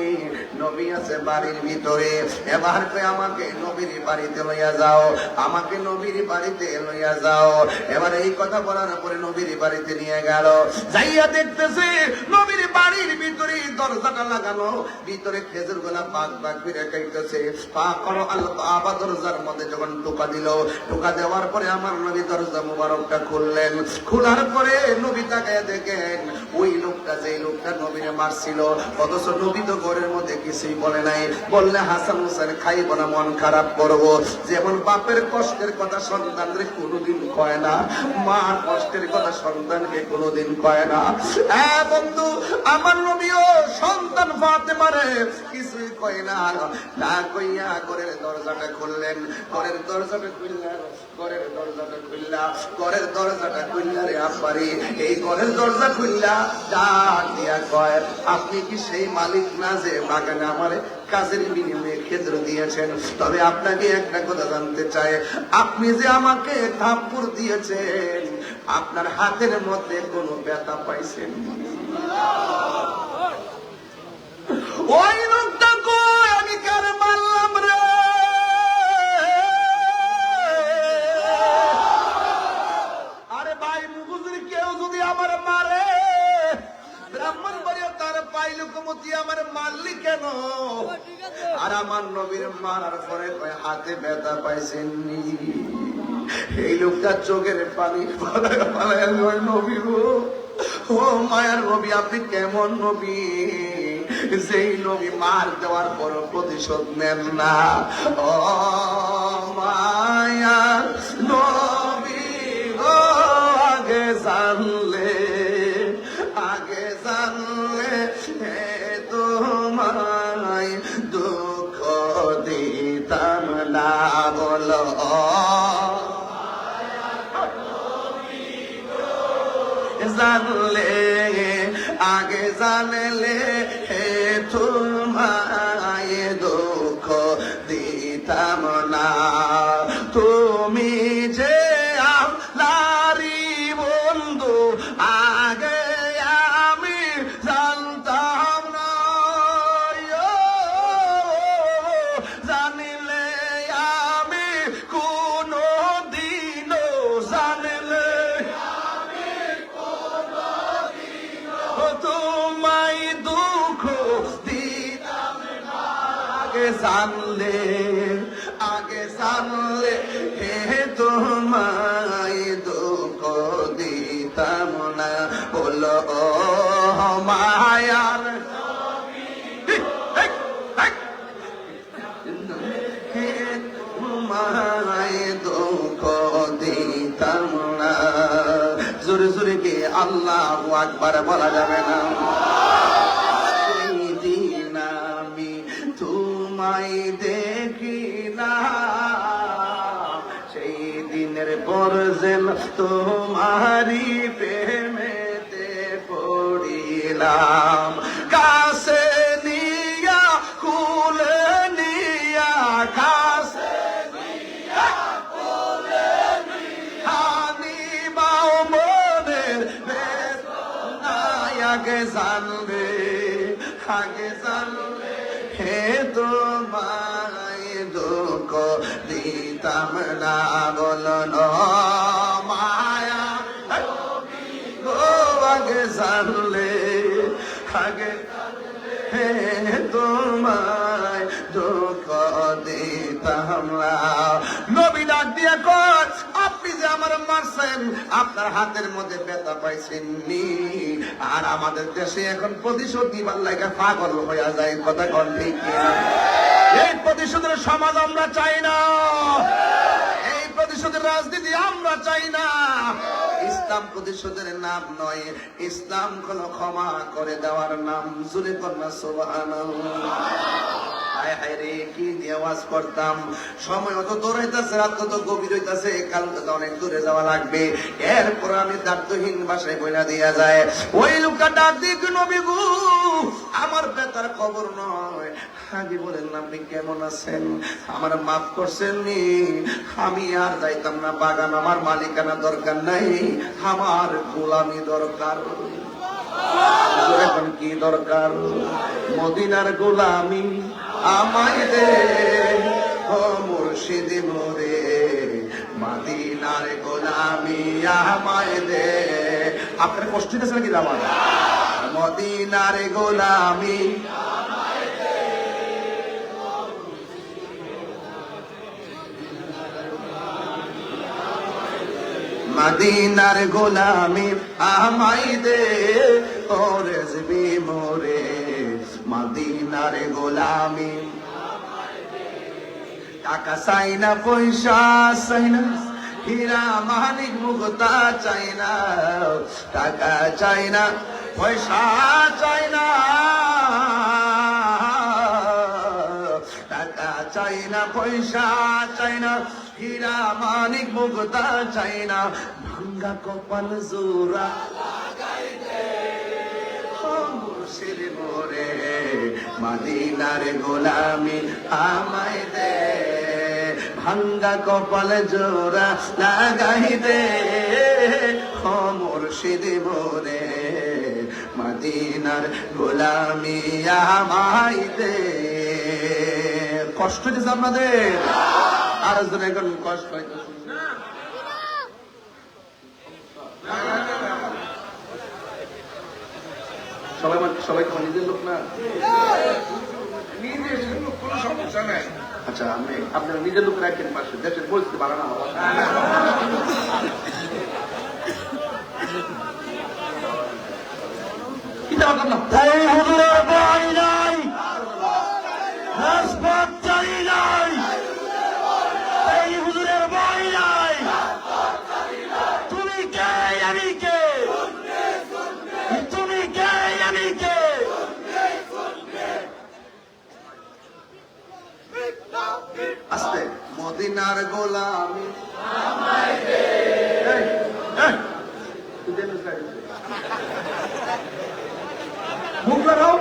নবী আছে বাড়ির ভিতরে। এবার কই আমাকে নবীর বাড়িতে লইয়া যাও, আমাকে নবীর বাড়িতে লইয়া যাও। এবার এই কথা বলার পরে নবীর বাড়িতে নিয়ে গেল, যাইয়া দেখতেছে নবীর বাড়ির ভিতরে দরজাটা লাগানো, ভিতরে খেজুর গোলা পাক পাক করে খাইতেছে। পাক করো আল্লাহ, আবার দরজার মধ্যে যখন টোকা দিল, টোকা দেওয়ার পরে আমার নবী দরজা মুবারকটা খুললেন। খোলার পরে নবী তাকায় দেখেন ওই লোকটা, যে লোকটা নবীরে মারছিল, অথচ নবী তো ঘরের মধ্যে কিছুই বলে নাই। বললে হাসান হোসেন খাইব না, মন খারাপ করবো। যেমন বাপের কষ্টের কথা সন্তানকে কোনোদিন কয় না, মার কষ্টের কথা সন্তানকে কোনোদিন কয় না। হ্যাঁ বন্ধু, আমার নবীও সন্তান ফাতেমারে কিছুই কয় না। না কইয়া ঘরের দরজাটা খুললেন, ঘরের দরজাটা খুললা, ঘরের দরজাটা খুললা, ঘরের দরজাটা খুললা রে আব্বারি, এই ঘরের দরজা খুললা ডাক দিয়া কয়, আপনি কি সেই মালিক না যে বাগানে আমারে কাজের বিনিময়ে ক্ষেত্র দিয়েছেন? তবে আপনাকে একটা কথা জানতে চাই, আপনি যে আমাকে থাপ্পড় দিয়েছেন, আপনার হাতের মধ্যে কোনো ব্যথা পাইছেন? ওই লোকটা কই, আমি কার মারলাম রে? আরে ভাই মুগুজের কেউ যদি আমার মারে, ব্রাহ্মণবাড়িয়া তার পাইল কমতি আমার মারলি কেন? আর আমার নবীর মারার পরে হাতে ব্যথা পাইছেননি? এই লোকটা চোখের পানি পালায় নবী গো, ও মায়ার নবী, আপনি কেমন নবী যেই নবী মার দেওয়ার পর প্রতিশোধ নেন না? ও মায়ার নবী গো, আগে জানলে, আগে জানলে তোমায় দুঃখ দিতাম না। বলো জানলে, আগে জানলে তোমায় দুঃখ দিতাম না। তুমি যে আল্লাহরই বন্ধু আগে আমি জানতাম না। জানিলে আমি কোনো দিনও, জানিলে তোমায় দুঃখ দিতাম না। আগে জানলে, আগে জানলে তোমায় দুঃখ দিতাম না। বলো মায়ার আল্লাহু আকবার বলা যাবে না। সেই দিন আমি তোমায় দেখি না, সেই দিনের পর যেন তোমারি প্রেমেতে পড়িলাম। কাছে নিয়া কুলে নিয়া, কাছে নিয়া কুলে নিয়া, নিবাও মনের বেদনায় আগে জানবে, আগে জানবে হে তোমায় দুঃখ দিতাম না বলো মায়া গো, আগে জানলে, আগে হে তোমায় দুঃখ দিতাম না। নবী ডাক দিয়ে কয়, আপনি যে আমার মারছেন, আপনার হাতের মধ্যে ব্যথা পাইছেন নি, আর আমাদের দেশে এখন প্রতিশোধ নিবার লাগে পাগল হইয়া যায়। কথা কোন ঠিক না? এই প্রতিশোধের সমাজ আমরা চাই না, এই প্রতিশোধের রাজনীতি আমরা চাই না। ইসলাম প্রতিশোধের নাম নয়, ইসলাম কোন ক্ষমা করে দেওয়ার নাম। জুরে কন্যা সুবহানাল্লাহ। হায় হায় রে, কি দিয়ে ওয়াজ করতাম, সময় অত দূর হইতাছে, রাত তত গভীর হইতাছে, কাল তো অনেক দূরে যাওয়া লাগবে। এরপর আমি দায়িত্বহীন ভাষায় বইলা দিয়া যায়, ওই লোকটা ডাক দিক, নবী গো আমার বেতার খবর নয়, আগে বলেন আপনি কেমন আছেন, আমার মাফ করছেন নি, আমি আর যাইতাম না বাগান, আমার মালিকানা দরকার নাই, আমার গোলামি দরকার। এখন কি দরকার? মদিনার গোলামি আমায় দে ও মুর্শিদ মোরে, মদিনার গোলামি আমায় দে। আপনার কষ্ট হইতেছে নাকি আমার? মদিনার গোলামি মদিনার গোলামি আমায় দে ও রেজবি মোরে, মদিনার গোলামি। টাকা চাই না, পয়সা চাই না, হীরা মানিক মুক্তা চাই না, টাকা চাই না, পয়সা চাই না, টাকা চাই না, পয়সা চাই না, হীরা মানিক মুক্তা চাই না, ভাঙ্গা কপাল জোড়া লাগাই দে ও মুর্শিদ মোরে, মদিনার গোলামি আমায় দে, ভাঙ্গা কপাল জোড়া লাগাই দে ও মুর্শিদ মোরে, মদিনার গোলামি আমায় দে। কষ্ট হইতেছে আপনাদের? আর একজন এখন কষ্ট হইতেছে? সবাই সবাই নিজের লোক না, কোনো সমস্যা নাই। আচ্ছা, আপনি আপনার নিজের লোক রাখেন পাশে, দেশের পরিস্থিতি ভালো না হওয়া। তুমি কে আমি কে, তুমি কে আমি কে, আস্তে মদিনার গোলামি আমায় দে। মুখ লাগাও,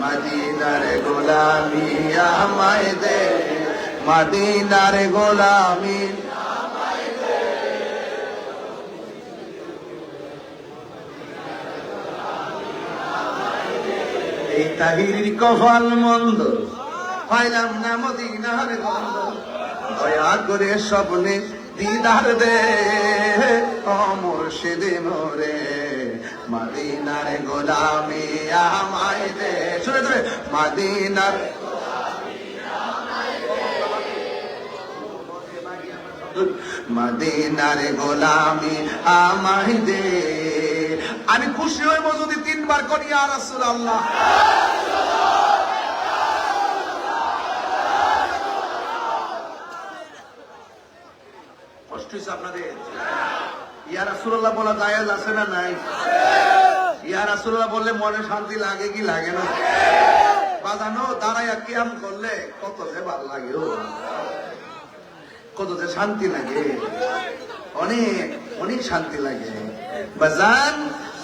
মদিনার গোলামি আমায় দে, মদিনার গোলামি। এই তাহিরির কপাল মন্দ, পাইলাম না মদিনার গন্ধ, দয়া করে স্বপ্নে দিদার দে ও মুর্শিদ মোরে, মদিনার গোলামি আমায় দে। শুনে শুনে, মদিনার মদিনার গোলামি আমায় দে। আমি খুশি হইব যদি 3 বার করি ইয়া রাসূলুল্লাহ। কষ্ট হয়েছে আপনাদের? ইয়া রাসূলুল্লাহ বলা জায়েজ আছে না নাই? ইয়া রাসূলুল্লাহ বললে মনে শান্তি লাগে কি লাগে না? বাজানো দাঁড়াইয়া কিয়াম করলে কত যে ভালো লাগে, কত যে শান্তি লাগে, অনেক অনেক শান্তি লাগে বাজান।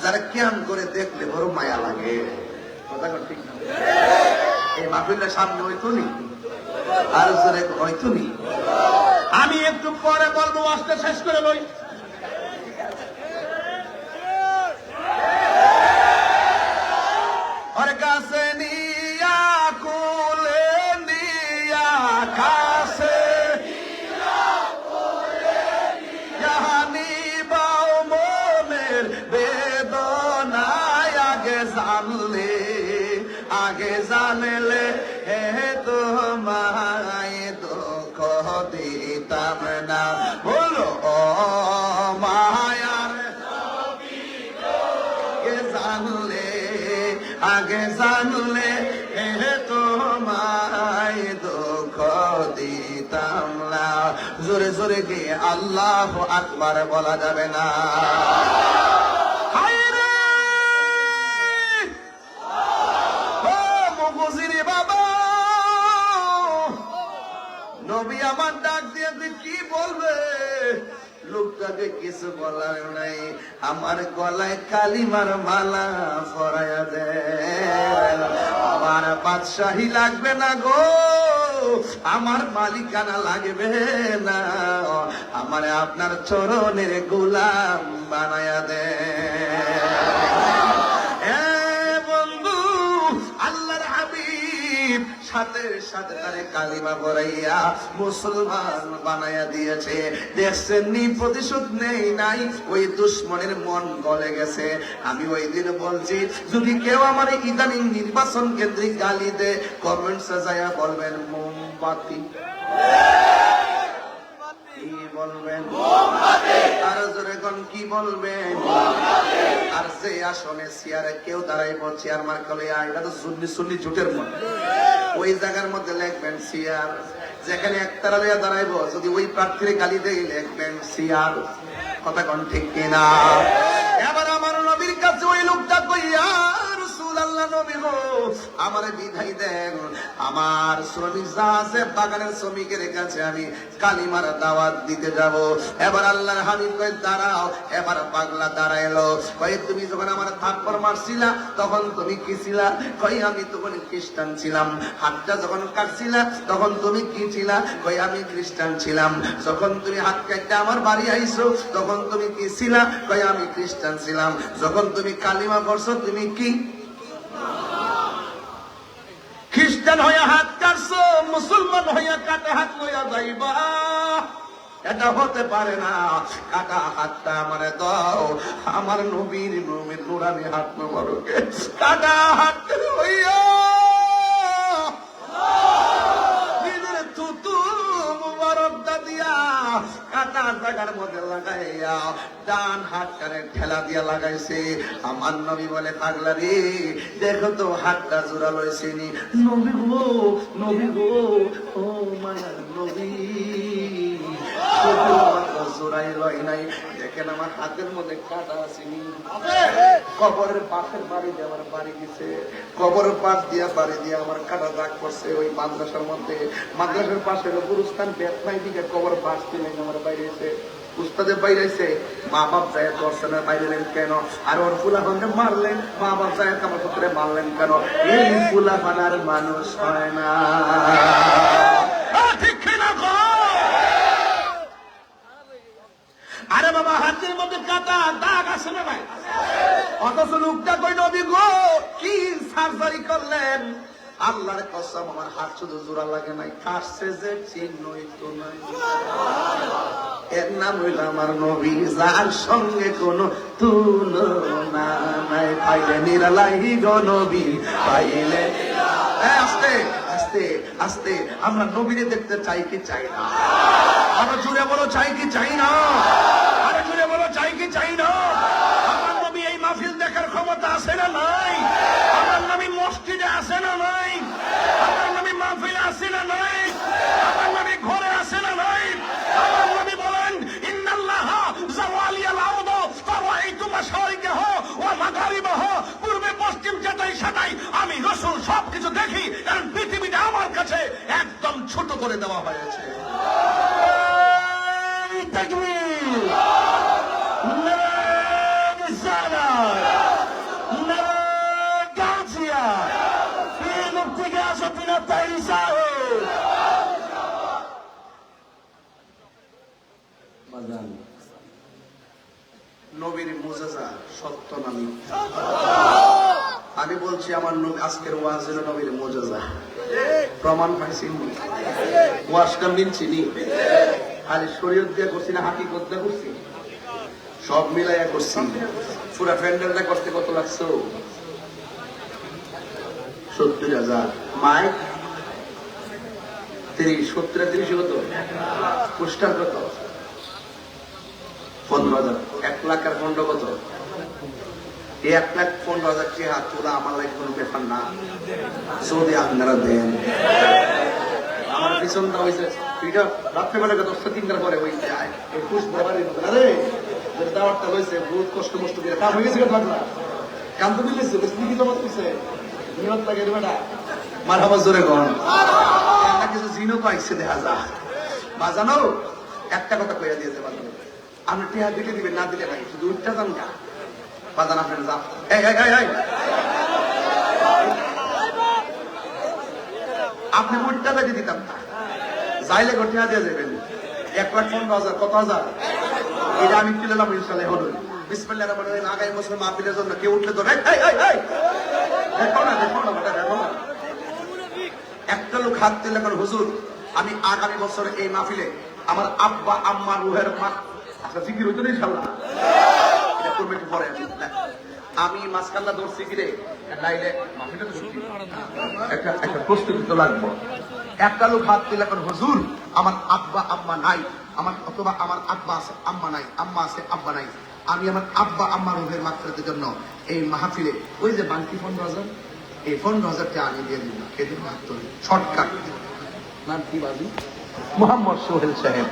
যারা কিয়াম করে দেখলে বড় মায়া লাগে, কথা ঠিক না? এই মাহফিলটা সামনে হইতো নি, আর জোরে হইতো নি। আমি একটু পরে বলবো, আজকে শেষ করে লই। আর কাছে নিয়া কোলে নিয়া কাছে জাহানি বাও মনের বেদনায় আগে জানলে হে তোমায় দুঃখ দিতাম না। বলো ও মায়ার আগে জানলে হে তোমায় দুঃখ দিতাম না। জোরে জোরে গিয়ে আল্লাহু আকবার বলা যাবে না? বাবা নবী আমার ডাক দিয়ে কি বলবে? লোকটাকে কিছু বলার নাই, আমার গলায় কালিমার মালা পরাইয়া দেয়। আমার বাদশাহী লাগবে না গো, আমার মালিকানা লাগবে না, আমার আপনার চরণের গোলাম বানায়া দেয়। সাথে সাথে তারে কালিমা পড়াইয়া মুসলমান বানাইয়া দিয়েছে। দেখছেন নি, প্রতিশোধ নেই নাই, ওই দুশ্মনের মন গলে গেছে। আমি ওই দিন বলছি, যদি কেউ আমার ইদানিং নির্বাচন কেন্দ্রিক গালি দে, কমেন্টসে যাইয়া বলবেন মোমবাতি। কি বলবেন? আর জোরে কোন কি বলবেন? আর যে আসনে চেয়ারে কেউ দাঁড়াইব, চেয়ার মার্কা এটা তো সুন্নি সুন্নি জোটের মধ্যে, ওই জায়গার মধ্যে লিখবেন চেয়ার। যেখানে একতারা লইয়া দাঁড়াইব, যদি ওই প্রার্থীর গালি দেয় লিখবেন চেয়ার। কথা কোন ঠিক কিনা? এবার আমার নবীর কাছে ওই লোকটা কইয়া, রাসূলুল্লাহ নবী গো আমারে বিধাই দেন, আমার শ্রমিক জাহাজে বাগানের শ্রমিকের কাছে আমি কালিমার দাওয়াত দিতে যাব। এবার আল্লাহর হাবিব কয় দাঁড়াও। এবার পাগলা দাঁড়াইলো। কয় তুমি যখন আমার থাপ্পড় মারছিলা তখন তুমি কি ছিলা? কই আমি তখন খ্রিস্টান ছিলাম। হাতটা যখন কাটছিলা তখন তুমি কি ছিলা? কই আমি খ্রিস্টান ছিলাম। যখন তুমি হাত কাটতে আমার বাড়ি আইছো তখন তুমি কি ছিলা? কই আমি খ্রিস্টান ছিলাম। যখন তুমি কালিমা পড়ছো তুমি কি? খ্রিস্টান হইয়া হাত কাটছো, মুসলমান হইয়া কাটা হাত লইয়া যাইবা, এটা হতে পারে না। কাটা হাতটা আমারে দাও, আমার নবীর নুরানি হাত মোবারকে কাটা হাত হইয়া নিজের থুতু মুবারকটা দিয়া কাটা জায়গার মধ্যে লাগাইয়া ডান হাতটারে ঠেলা দিয়া লাগাইছে। আমার নবী বলে পাগলা রে, দেখো তো হাতটা জোড়া লইছে নি। নবী গো, নবী গো, ও মায়ার নবী, জোড়াই লয় নাই। দেখেন আমার হাতের মধ্যে কাটা আসেনি। কবরের পাশের বাড়ি দিয়ে আমার বাড়ি গেছে, কবরের পাশ দিয়া বাড়ি দিয়ে আমার কাটা দাগ পড়ছে ওই মাদ্রাসার মধ্যে। মাদ্রাসার পাশে গুরুস্থান বেতনাই দিকে কবর পাশ দিয়ে আমার বাইরে এসে উস্তাদের বাইরেছে। মা বাপ যায় ধরছে না, বাইরে কেন? আর ওর ফুলাফানকে মারলেন, মা বাপ যায় আমার পুত্রে মারলেন কেন? এই ফুলাফানার মানুষ হয় না। ঠিক কিনা? আরে বাবা, হাতের মধ্যে কাটা দাগ আছে না ভাই? অথচ লোকটা কই নবী গো কি সার্জারি করলেন? আল্লাহর কসম আমার হাত শুধু জোড়া লাগে নাই, কাটছে যে চিহ্নই তো নাই। এর নাম হইল আমার নবী, যার সঙ্গে কোনো তুলনা নাই। পাইলে নিরালাই গো নবী, পাইলে। আস্তে আস্তে আস্তে আমরা নবীরে দেখতে চাই কি চাই না? আরো জুড়ে বলো চাই কি চাই না? আরো জুড়ে বলো চাই কি চাই না? আমার নবী এই মাহফিল দেখার ক্ষমতা আছে না নাই? আমার নবী মসজিদে আছে না নাই? আমার নবী মাহফিলে আছে না নাই? আমার নবী ঘরে আছে না নাই? আমার নবী বলেন ছোট করে দেওয়া হয়েছে। নবীর মুজিজা সত্য না মিথ্যা? আমি বলছি আমার আজকের ওয়াজ হলো নবীর মুজিজা। প্রমাণ পাইছি, ওয়াজটা মিলছি নি, খালি শরীয়ত দিয়ে করছি না হাকিকত দিয়ে করছি, সব মিলাইয়া করছি। পুরা ফ্যান্ডেলটা করতে কত লাগছে? 70,000। মাইক 30, 70 30 কত? পোস্টার কত? 15,000। 1 লাখ আর 15 কত? 1,15,000 টাকা তোলা আমার লাগে কোনো ব্যাপার না। যদি আপনারা দেন, আমার পিছনটা হয়েছে রাত্রেবেলা 10-3টার পরে ওই পুষ ব্যবহারই হবে না রে, দাওয়ারটা হয়েছে বহুত কষ্ট মষ্ট করে কাম হয়ে গেছে। কাম তো মিলেছে, কি জমা করছে নিয়ত লাগে বেটা মার হাবার জোরে গন কিছু জিনও তো আইসে দেখা যা বাজানো। একটা কথা কইয়া দিয়েছে বাজানো, আপনি টিহা দিলে দিবেন, না দিলে নাই, শুধু উঠটা যান গা বাজান আপনার যা। আপনি উঠটা দিয়ে দিতাম না, যাইলে টিহা দিয়ে যাবেন। 1,15,000 কত হাজার? এটা আমি তুলে নেবো ইনশাল্লাহ। হল বিসমিল্লাহির রহমানির রহিম। আগামী বছর মাহফিলের জন্য কেউ উঠলে তো দেখো না, দেখো না বেটা, দেখো না। একটা লোক হাত দিলে এখন হুজুর আমি আগামী বছর এই মাহফিলে আমার আব্বা আম্মা রুহের মা আচ্ছা জিকির হইতো না ইনশাল্লাহ, এটা করবে একটু পরে। আমি মাঝখানটা ধরছি কিরে লাইলে মাহফিলটা তো ছুটি, একটা প্রস্তুতি তো লাগবো। একটা লোক হাত দিলে এখন হুজুর আমার আব্বা আম্মা নাই, আমার অথবা আমার আব্বা আছে আম্মা নাই, আম্মা আছে আব্বা নাই, আমি আমার আব্বা আম্মা রুহের মাগফিরাতের জন্য এই মাহফিলে ওই যে বাকি 15,000, এই 15,000 টাকা আমি দিয়ে দিলাম। কে দিন হাত তুলি শর্টকাট। নাম কি বাজি? মোহাম্মদ সোহেল সাহেব।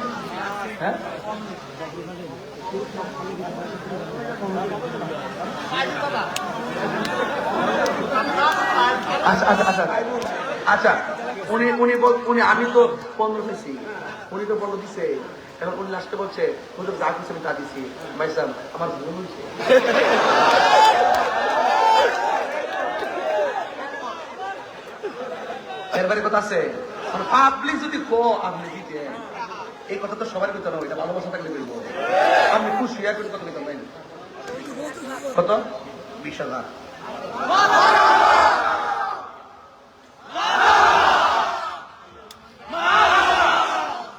হ্যাঁ আচ্ছা আচ্ছা আচ্ছা আচ্ছা উনি আমি তো 15 দিছি, উনি তো 15 দিছে। এখন উনি লাস্টে বলছে হুজুর যা কিছু আমি তা দিছি, ভাই সাহেব আমার ভুল হয়েছে। এরবারে কথা আছে পাবলিক যদি আপনি দিতে এই কথা তো সবার ভিতরে এটা ভালোবাসা থাকলে বলবো। আপনি খুশি এখন কত বেতন নেন? কত? 20,000।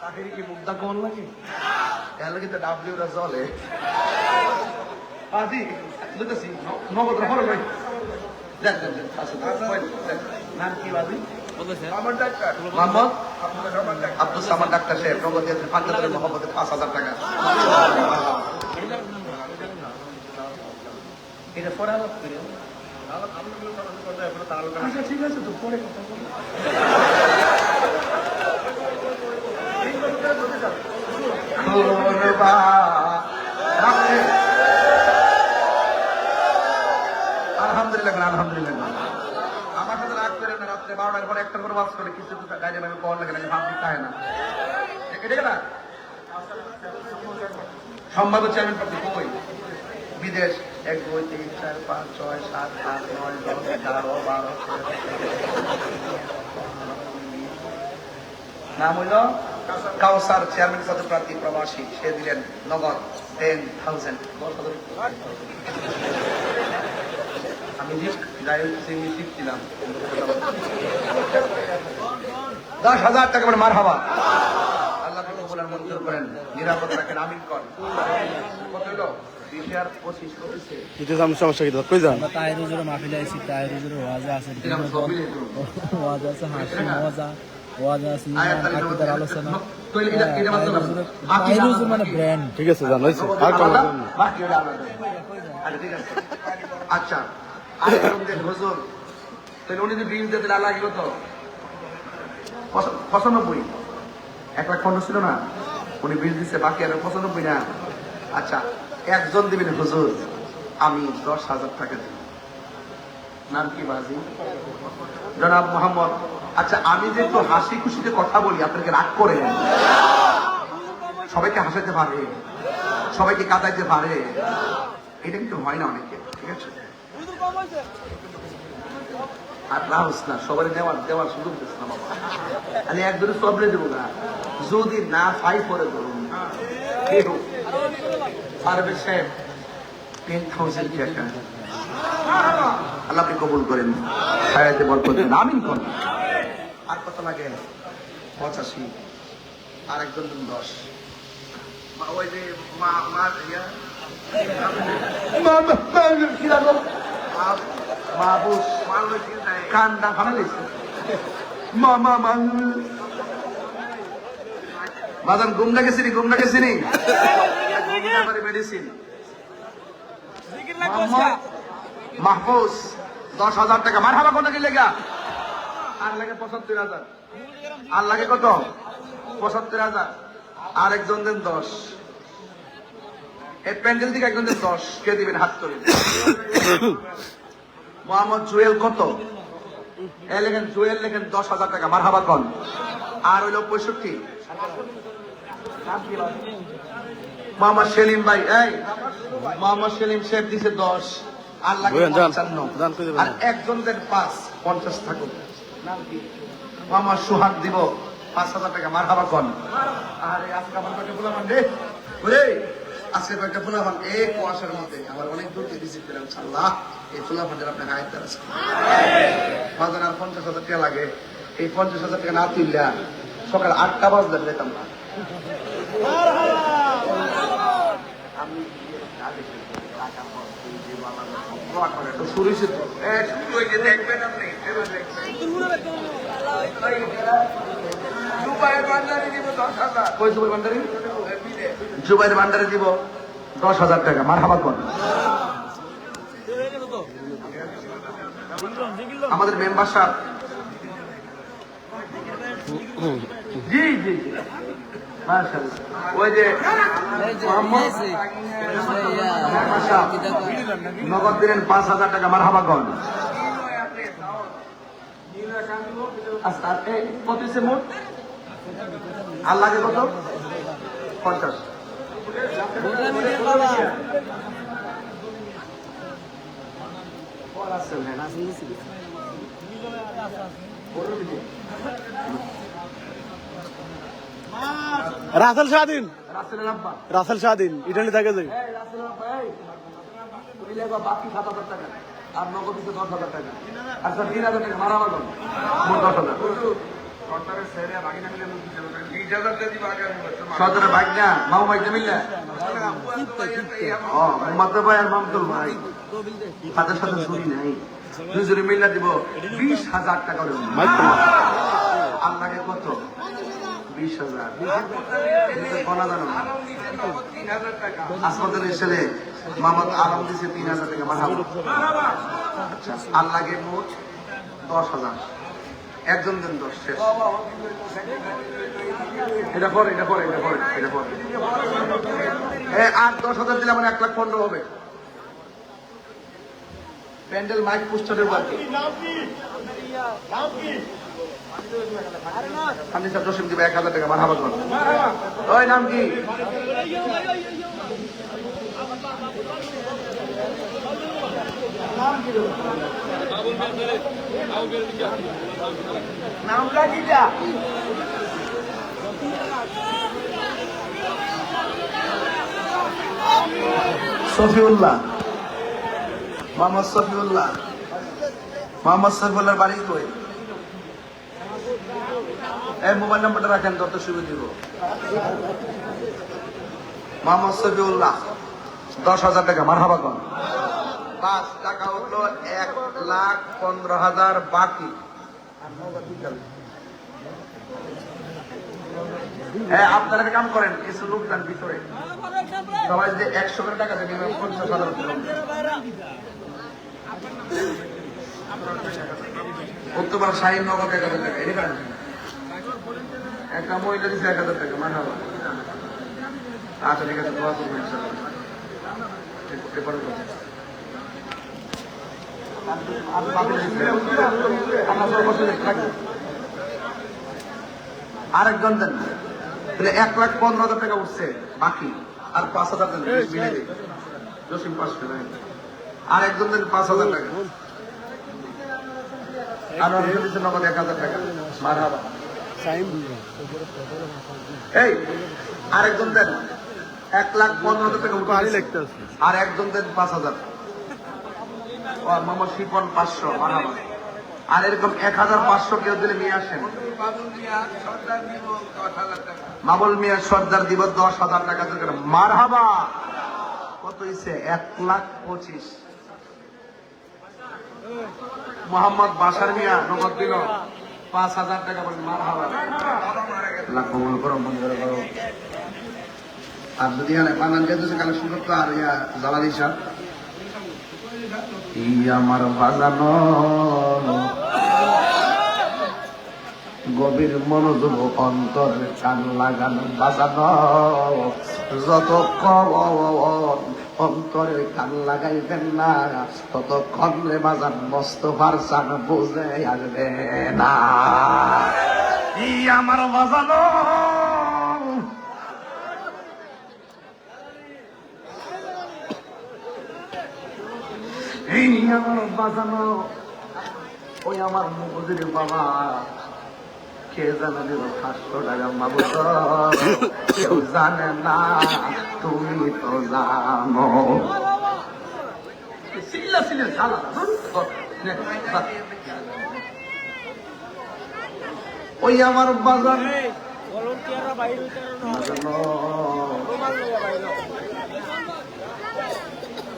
তাকে কি মুগ্ধা কমন লাগে? এর লাগে তো ডাব্লিউ রা চলে। আজি বুঝতেছি নগদ হলো ভাই। দেখ দেখ নাম কি বাজি? মোহাম্মদ আব্দুল সামাদ ডাক্তার সাহেব নগদ দিয়েছেন 75 মোহাম্মদের 5,000 টাকা। এটা পরে আলাপ করি। আচ্ছা ঠিক আছে তো পরে কথা বলি। আলহামদুলিল্লাহ আলহামদুলিল্লাহ। আমার সাথে রাগ করে না, রাত্রে 12টার পরে 1টার পরে বাস করে কিছু গাড়ি আমি পাওয়ার লাগে না, ভাবি খায় না। এটা না সম্বাদ চেয়ারম্যান প্রার্থী কই? বিদেশ 1 2 3 4 5 6 7 8 9 10 11 12 নাম হইল কাউসার চেয়ারম্যান পদে প্রার্থী প্রবাসী, সে দিলেন নগদ 10,000। আমি শিখছিলাম 10,000 টাকা মানে মার হাবা। আল্লাহ বলার মঞ্জুর করেন, নিরাপদ রাখেন, আমিন কর। কত হইল? 20,25 সমস্যা কি কই যান? তাইরুজুর মাহফিলে আইছি, তাইরুজুর ওয়াজ আছে, ওয়াজ আছে, হাসি মজা ওয়াজ আছে, আকিদার আলোচনা। তাইরুজুর মানে ব্র্যান্ড। ঠিক আছে জান হইছে আর কোন আচ্ছা হুজুর তাহলে উনি যদি বিল দিতে লাগলো তো 95, 1,15,000 ছিল না, উনি বিল দিচ্ছে, বাকি আর 95 না। আচ্ছা একজন দিবেন হুজুর আমি 10,000 টাকা দিই, নাম কি বাজি? জনাব মোহাম্মদ। আচ্ছা, আমি যে একটু হাসি খুশিতে কথা বলি, আপনাকে রাগ করে? সবাইকে হাসাতে পারে, সবাইকে কাঁদাইতে পারে, এটা কিন্তু হয় না অনেকে, ঠিক আছে? আর রাহুস না, সবাই দেওয়ার সুযোগ দিস না বাবা। আমি একদমই সবরে দেবো না, যদি না ফাই করে ধরুন পারবে সাহেব 10,000 টাকা আল্লাহ আপনি কবুল করেন, হায়াতে বরকত দেন, আমিন কোন। আর কত লাগে? 85। আর একজন 10। ওই যে কান্দা ফানাইছে বাজান গুমনা গেছিনি মেডিসিন মাহফুজ 10,000 টাকা। মারহাবা কত কি লেগা? আর লাগে 75,000। আর লাগে কত? 75,000। আর একজন দেন 10। এই প্যান্ডেল থেকে একজন দেন 10। কে দিবেন? হাত করে। মোহাম্মদ জুয়েল কত? এ লেখেন জুয়েল, লেখেন 10,000 টাকা। মারহাবা কন। আর হইল 65। মোহাম্মদ সেলিম ভাই, এই মোহাম্মদ সেলিম শেখ দিছে 10। আর লাগে 55। আর একজন দেন 5। 50 থাকুক। মোহাম্মদ সুহাগ দিব 5,000 টাকা। মারহাবা কন। আরে আজকে আমার কয়টা ফুলাবান রে, ওরে আজকে কয়েকটা ফুলাবান এই কুয়াশার মধ্যে আমার অনেক দূর থেকে রিসিভ করলাম। আল্লাহ এই ফুলাবানদের আপনার হায়াত আছে বাজার। আর 50,000 টাকা লাগে। এই 50,000 টাকা না তুললা সকাল 8টা বাজলে যেতাম না। জুবাইর ভান্ডারে দিব 10,000 টাকা। মারহাবা কর। আমাদের মেম্বার সাহেব, জি জি ওই যে নগদ দিলেন 5,000 টাকা। মারহাবা কর। কত হচ্ছে মোট? আর লাগে কত? 50। রাসেল শাহদিন, রাসেলের আব্বা, রাসেল শাহদিন ইটালি থাকে যে বাকি 7,000 টাকা। আর নগদ দিতে 10,000 টাকা। আচ্ছা 3,000 টাকা। মারহাবা কর। মোট 10,000। সদরের ভাই না, মামু ভাই মিললে মাত্র ভাই আর মামদুল ভাই তাদের সাথে চুরি নাই। দুজনে মিল্লা দিব 20,000 টাকা। আপনাকে কত? 20,000। কোনা জানো হাসপাতালের ছেলে মোহাম্মদ আলম দিছে 3,000 টাকা। মারহাবা। আল্লাহকে মোট 10,000। একজন দেন 10। শেষ। এটা পরে আর 10,000 দিলে আমার 1,15,000 হবে। প্যান্ডেল মাইক পোস্টারের বাকি জসিম দিবে 1,000 টাকা। মারহাবা কর। ওই নাম কি? নামটা কি? সফিউল্লাহ, মোহাম্মদ সফিউল্লাহ। মোহাম্মদ সফিউল্লাহর বাড়ি কই? এই মোবাইল নাম্বারটা রাখেন, তত সুবিধা দিব। মোহাম্মদ সফিউল্লাহ 10,000 টাকা। মারহাবা কর। 5 টাকা হলো 1,15,000 বাকি। হ্যাঁ, আপনারা একটা কাম করেন, কিছু লোক যান ভিতরে, সবাই যে 100 করে টাকা দেবেন 50,000 উত্তরপাড়া শাহীন নগর 1,000 টাকা। এটা একটা মহিলা দিচ্ছে 1,000 টাকা। মারহাবা। আচ্ছা ঠিক আছে, দোয়া করবেন ইনশাআল্লাহ। আরেকজন দেন, তাহলে 1,15,000 টাকা উঠছে বাকি, আর 5,000 দেন মিলে দিই। জসিম 500 দেন, আর একজন দেন 5,000 টাকা, আর নগদ 1,000 টাকা। মারহাবা। এই আরেকজন দেন 1,15,000 টাকা উঠছে, আর একজন দেন 5,000, মোহাম্মদ শিপন 500। মারহাবা। আর এরকম 1,500 কেউ দিলে নিয়ে আসেন। বাবুল মিয়া সর্দার দিব 10,000 টাকা। মারহাবা। কত হয়েছে? 1,25,000। মোহাম্মদ বাসার মিয়া নগদ দিল 5,000 টাকা। মারহাবা। আল্লাহ কবুল করো, মঞ্জুর করো। আর যদি এখানে বানান যেতে কালেকশন করতো, আর ইয়া জালালি সাহেব আমার বাজানো গভীর মনোযোগ অন্তর কান লাগানো বাজানো, যতক্ষণ অন্তরে কান লাগাইবেন না ততক্ষণ রে বাজান মোস্তফার চান বুঝে আসবে না। আমার বাজানো এই আমার বাজানো, ওই আমার মুজির বাবা কে জানা দিল 500 টাকা। বাবু কেউ জানে না, তুমি তো জানো। ওই আমার বাজার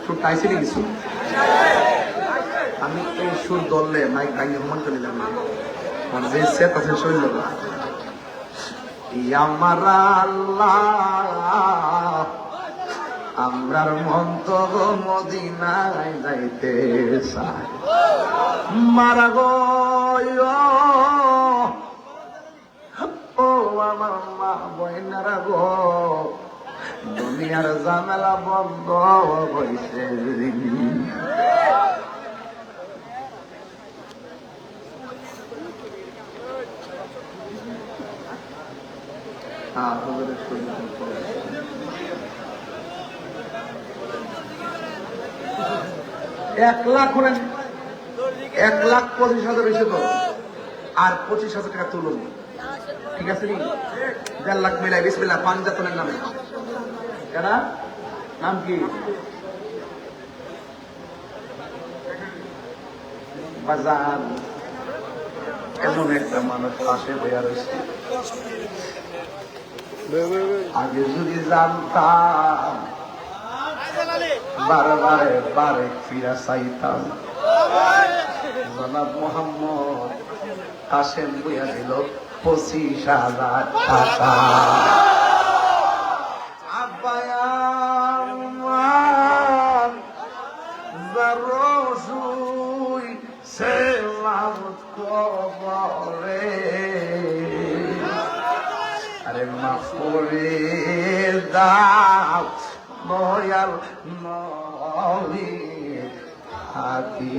শুটাইছি কিছু, আমি এই সুর দললে মাইক ভাঙিয়ে মন করে নিলাম না, যে সেট আছে শৈল। আমার আল্লাহ আমরার মন তো মদিনায় যাইতে চাই। মারা গো ও আমার মা বইনারা গো, দুনিয়ার ঝামেলা বন্ধ হইছে। এক লাখ করেন, 1,25,000 হয়েছে তো, আর 25,000 টাকা তুলুন, ঠিক আছে নি? 1.5 লাখ মিলাই বিসমিল্লাহ। পাঞ্জাতনের নামে এরা নাম কি? বাজার এমন একটা মানুষ পাশে বইয়া রয়েছে। আগে যদি জানতাম বারে ফিরা চাইতাম। জনাব মোহাম্মদ কাশেম বইয়া দিল 25,000 টাকা। আব্বায়ান জারসুই সেলামত কবরে, আরে মাফ করে দাও দয়াল নবী হাতি।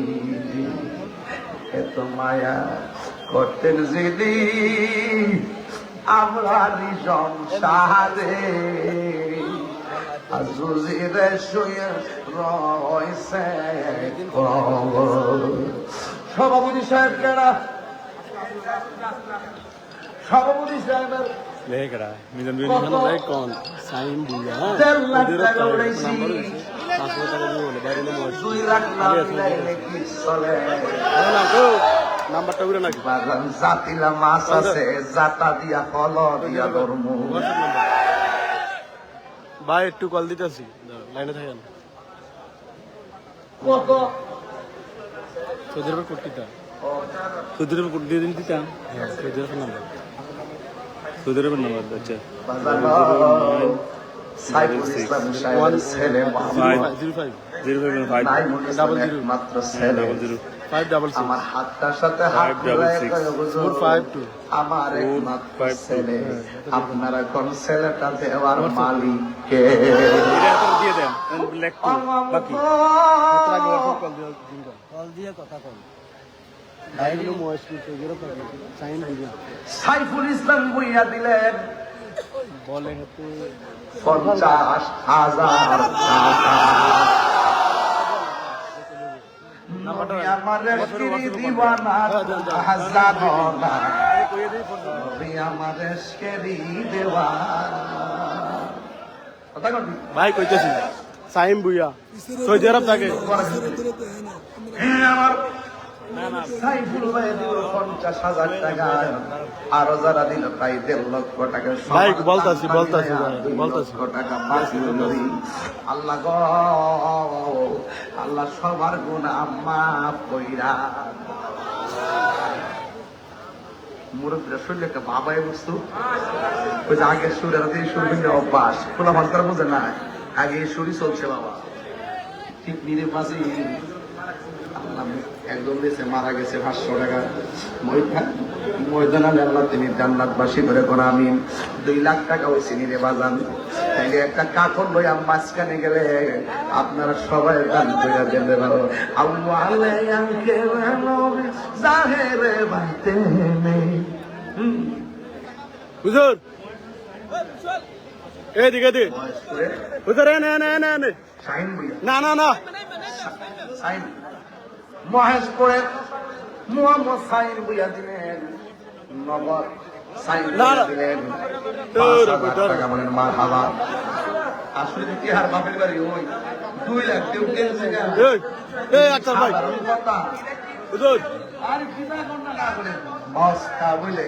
এত মায়া করতেন যিনি আমরা সংসারে, জুজিরে শুয়ে রয়েছে সভাপতি সাহেব কেনা, সভাপতি সাহেবের লেখরা মিজান বিন কোন সাইন দিয়া 1.5 লাখ টাকা উড়াইছি। 500 টাকা দিয়ে বলে বাইরে নেমে 2 লাখ না দিলে কি চলে? নাম্বারটা উড়ে নাকি বাগান জাতিলা মাছ আছে, জাতা দিয়া ফল দিয়া ধর্ম। ভাই একটু কল দিতেছি, লাইনে থাকেন। কত সৌদি আরবের কোটিটা, সৌদি আরবের কোটি দিয়ে দিন দিতাম। হ্যাঁ সৌদি আরবের নাম্বার, সৌদি আরবের নাম্বার। আচ্ছা সাইফুল ইসলাম সাহেবের ছেলে 05 055 মাত্র ছেলে 566 আমার হাতটার সাথে হাত 566 মিলায় কয়, হুজুর, 452 আমার একমাত্র 452 ছেলে, আপনারা কোন ছেলেটা দেওয়ার মালিক কে? এটা এত দিয়ে দেন লেখ বাকি কল দিয়ে কথা কল। সাইফুল ইসলাম ভুইয়া দিলেন বলে হচ্ছে 50,000 টাকা। নবী আমার এশকেরি দিওয়ানা, হাজানো না। নবী আমার এশকেরি দেওয়ানা। কথা কন ঠিক? ভাই কইতেছি সাইম বুইয়া সৌদি আরব থাকে আমার সাইফুল ভাই দিল 50,000 টাকা, আরো যারা দিল প্রায় 1.5 লক্ষ টাকা। ভাই, বলতাছি, ভাই, 2 বলতাছি। লক্ষ টাকা বাকি হলোই। আল্লাহ গো, আল্লাহ সবার গুনাহ মাফ কইরা। মুরব্বীরা শুনলে একটা বাবাই বস্তু, ওই যে আগের সুর আর এই সুর কিন্তু অভ্যাস, খোলা ভান করা বোঝে না, আগে এই সুরই চলছে বাবা। ঠিক নিরে পাশে একদম দেশে মারা গেছে 500 টাকা ময়দান আল্লাহ তিনি জান্নাতবাসী করে কোন আমিন। 2 লাখ টাকা হয়েছে নিরে বাজান। তাইলে একটা কাপড় লইয়া মাঝখানে গেলে আপনারা সবাই দান করে দেবে ভালো। আল্লাহ আলাইয়াকে নবী জাহেরে বাইতে নেই। হুজুর এদিকে এদিকে হুজুর এনে এনে এনে এনে শাইন বইয়া না না না সাইন মহেশপুরে মোহাম্মদ সাইন বইয়া দিলেন, নগদ সাইন বইয়া দিলেন 5,000 টাকা। বলেন মারহাবা। আসলে কি আর বাপের বাড়ি ওই 2 লাখ কেউ দিয়েছে না। এই এই আচ্ছা ভাই সাধারণ কথা। হুজুর আর কিনা কোনটা না বলেন মস্তা বলে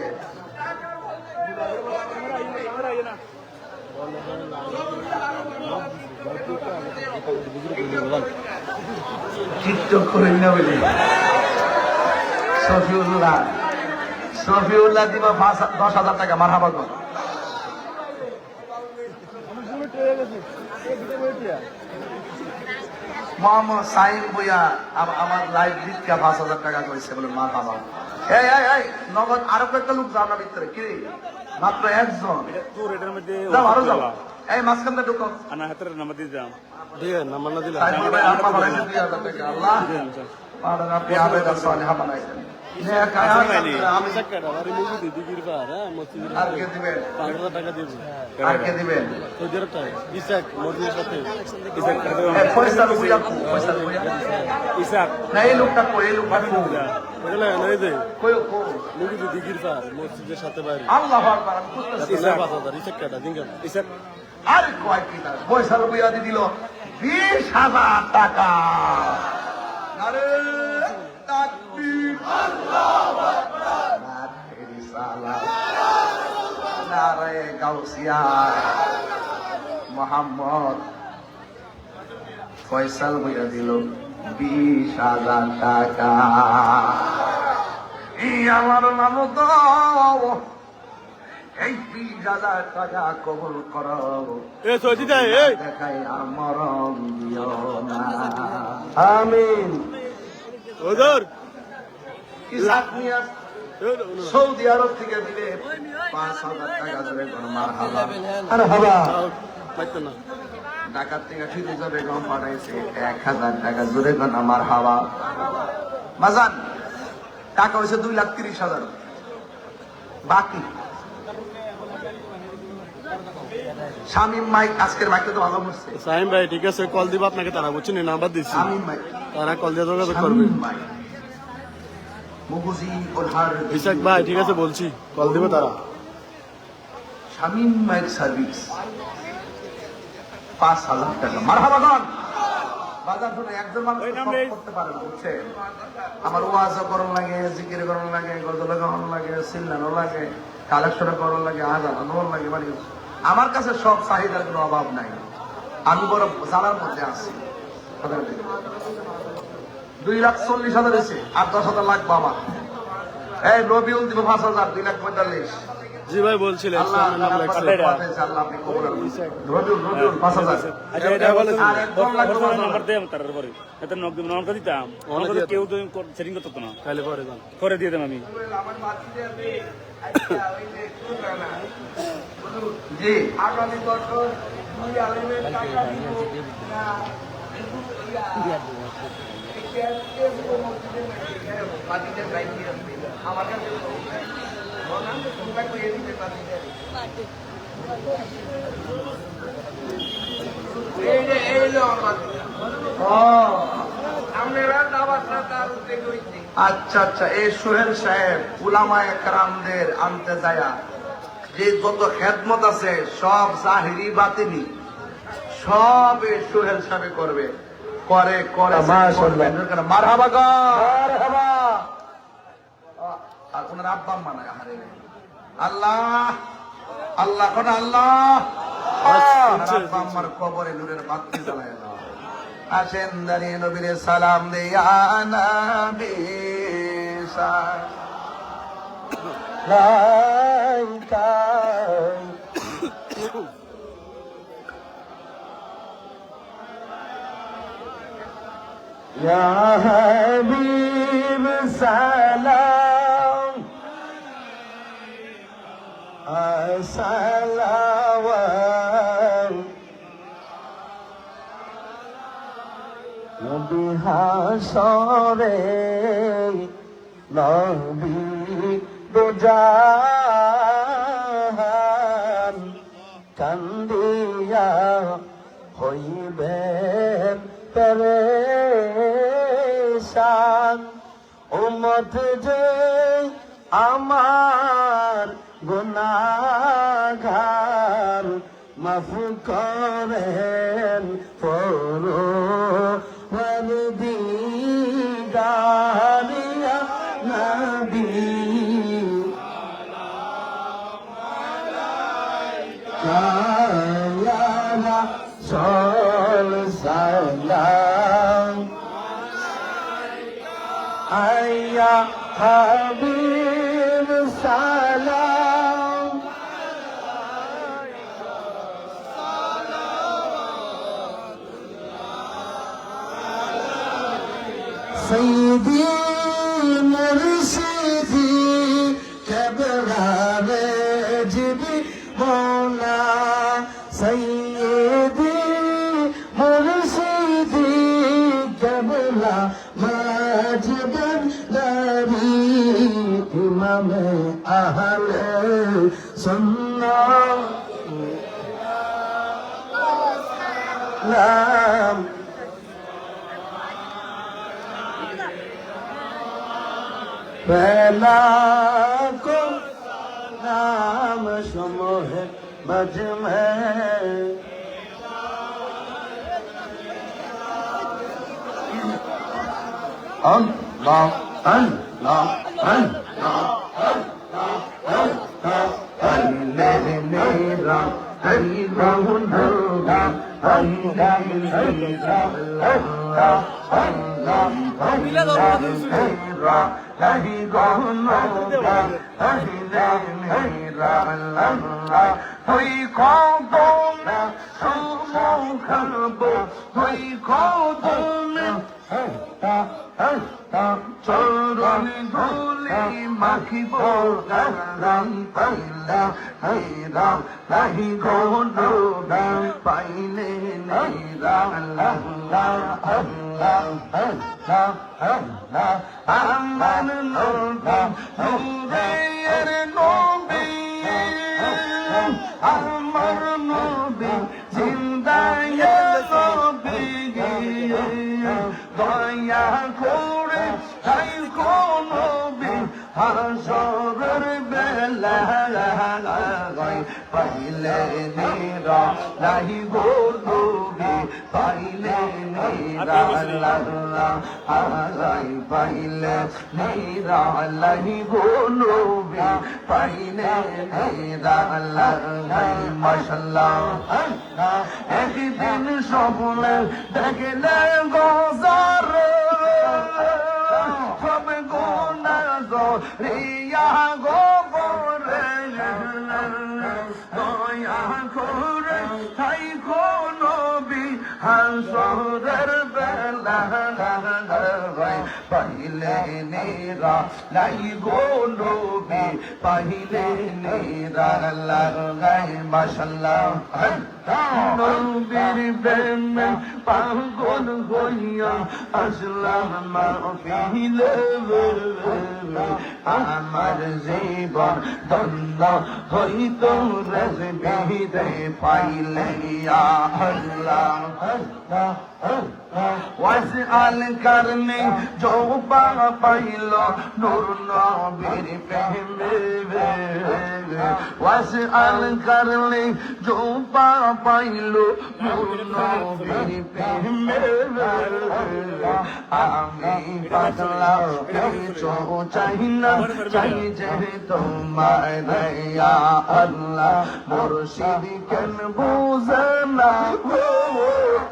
টিকটক করেন না বলে শফিউল্লাহ দিবা 10,000 টাকা মারহাবা গো। মোহাম্মদ সাইন বইয়া আমার লাইভ দিকা 5,000 টাকা করেছে বলে মারহাবা। এই এই এই নগদ আরো কয়েকটা লোক যাও না ভিতরে, কি মাত্র একজন তোর এটার মধ্যে যাও, আরো যাও। এই মাঝখানটা ঢুকো। আনা হাতের নাম্বার দিয়ে যাও দিয়ে নাম্বার না দিলা সাইন ভাই আম্মা বানাইছে 2,000 টাকা। আল্লাহ পাড়ার আপনি আবেদা সালেহা বানাইছেন। নেক আয়াত আমি টাকা আরে মুজি দি দিগির পার হ্যাঁ মসজিদের আর কে দিবেন? 5,000 টাকা দিব আর কে দিবেন? সৌদি আরব টাকা ইসাক মসজিদের সাথে ইসাক টাকা এই ফয়সাল ভুইয়া কো, ফয়সাল ভুইয়া ইসাক না, এই লোকটা কো, এই লোকটা কো, বুঝলে না এই যে কই কো। মুজি দি দিগির পার মসজিদের সাথে বাইরে আল্লাহু আকবার। আমি বুঝতেছি না। ইসাক 5,000 ইসাক টাকা দিন ইসাক আর কয় কি না, ফয়সাল ভুইয়া দি দিল 20,000 টাকা। আরে তাকবীর, আল্লাহু আকবার, নারে রিসালাত, নারে গাউসিয়া। মোহাম্মদ ফয়সাল বইয়া দিল 20,000 টাকা। এই আমার নাম তো এই 20,000 টাকা কবুল করো। এ সৌদি যাই এই দেখাই আমার দিও না। আমিন। হুজুর ইসাক মিয়া সৌদি আরব থেকে দিলে 5,000 টাকা ধরে কোনো মারহাবা। আরে হাবা। পাইতো না ঢাকার থেকে ফিরোজা বেগম পাঠাইছে 1,000 টাকা জোরে কোন আমার হাওয়া। বাজান টাকা হয়েছে 2,30,000 বাকি। শামিম মাইক আজকের মাইকে তো ভালো করছে। সাইম ভাই ঠিক আছে কল দিব আপনাকে তারা বুঝছেন নাম্বার দিচ্ছি শামিম মাইক, তারা কল দিয়ে যোগাযোগ করবে শামিম মাইক মুগুজি ওলহার ইসাক ভাই ঠিক আছে বলছি কল দিব তারা শামিম মাইক সার্ভিস 5,000 টাকা মারহাবা গান। বাজার শুনে একজন মানুষ তো সব করতে পারে না, বুঝছেন? আমার ওয়াজও করণ লাগে, জিকির করণ লাগে, গজল গান লাগে, সিল্লানো লাগে, কালেকশন করণ লাগে, আজানো লাগে। মানে আমার কাছে সব চাহিদার কোনো অভাব নাই। আমি বড় জানার মধ্যে আছি। 2,40,000 হয়েছে আর 10,000 লাগবে আমার। এই রবিউল দিব 5,000, 2,45,000 জি ভাই বলছিলেন আল্লাহ নাম আপনার লাগছে পাঠাইছে, আল্লাহ আপনি কবুল করুন। রজুল 5000 আচ্ছা এটা বলে আর একদম লাগবে নাম্বার দেম তারপরে এটা নক দিব নক দিতাম নক দিতে কেউ তো সেটিং করতে না তাহলে পরে যান করে দিয়ে দেন আমি আমার মাতৃ আছে আচ্ছা ওই যে কুরআনা জি আগামী বছর দুই আলেমের টাকা দিব না আমার কাছে আচ্ছা আচ্ছা এই সোহেল সাহেব উলামায়ে কেরামদের আনতে যায়া যে যত খেদমত আছে সব জাহিরি বাতিনি সব এই সোহেল সাহেব করবে করে করে মারহাবা গো মারহাবা আর ওনার আব্বা আম্মা নাই হারে আল্লাহ আল্লাহ কোন আল্লাহ আব্বা আম্মার কবরে নূরের বাতি জ্বালায় দাও আসেন দাঁড়িয়ে নবীরে সালাম দিয়া নবী লাইকা ইয়া হাবিব সালাম আসসালাম নবী হাসরে নবী দুজাহান কান্দিয়া হইবেন পেরেশান উম্মত যে আমার গুনাহগার মাফ করেন পরওয়ারদিগার ইয়া নবী কায়ালা সল সালাম আয়া হাবিব সালাম সৈয়দি মুর্শিদি কেবলারে জিবি মৌলা সৈয়দি মুর্শিদি কেবলা মাজিদান দারি ইমামে আহলে সুন্নাহ নাম पहला को नाम समूह मज में अल्लाह अल्लाह अल्लाह मेरा Hari बहुनगा Lahi gohno ahile mera hoi kodona sumo khalbo hoi kodona চরণে ধুলি মাখিবো রাম পাইলা হেরা লাহি গোনো পাইলে নেরা আল্লাহ আল্লাহ আল্লাহ আল্লাহ আমার নবী নূরের নবী আমার নবী জিন্দায় নবী দয়া করে তাই কোন হাসরের বেলা পাইলে নিরা লাহি গোলবি পাইলে নিরা আল্লাহ আলাই পাইলে নিরা লাহি গোলবি পাইলে নিরা আল্লাহ মাশাআল্লাহ একদিন স্বপ্নে দেখলে গোজার সব গুনাহ রিয়া গোবরে নাই কোনো হাসরের বেলা পাইলে নেরা নাই গো নবী পাইলে নেরা লাগাই মাশাআল্লাহ নবীর প্রেমে পাগল হইয়া আসলাম মাহফিলে আমার জীবন ধন্য হইত রাজবিদে পাইলে ইয়া আল্লাহ ওয়াসআল করনে जो পাইল নূর নবীর প্রেমে ওয়াসআল করনে जो পাইল নূর নবীর প্রেমে আমি পাগলা কিছু চাই না চাই যে তোমার ইয়া আল্লাহ মুর্শিদ কেন বুঝে না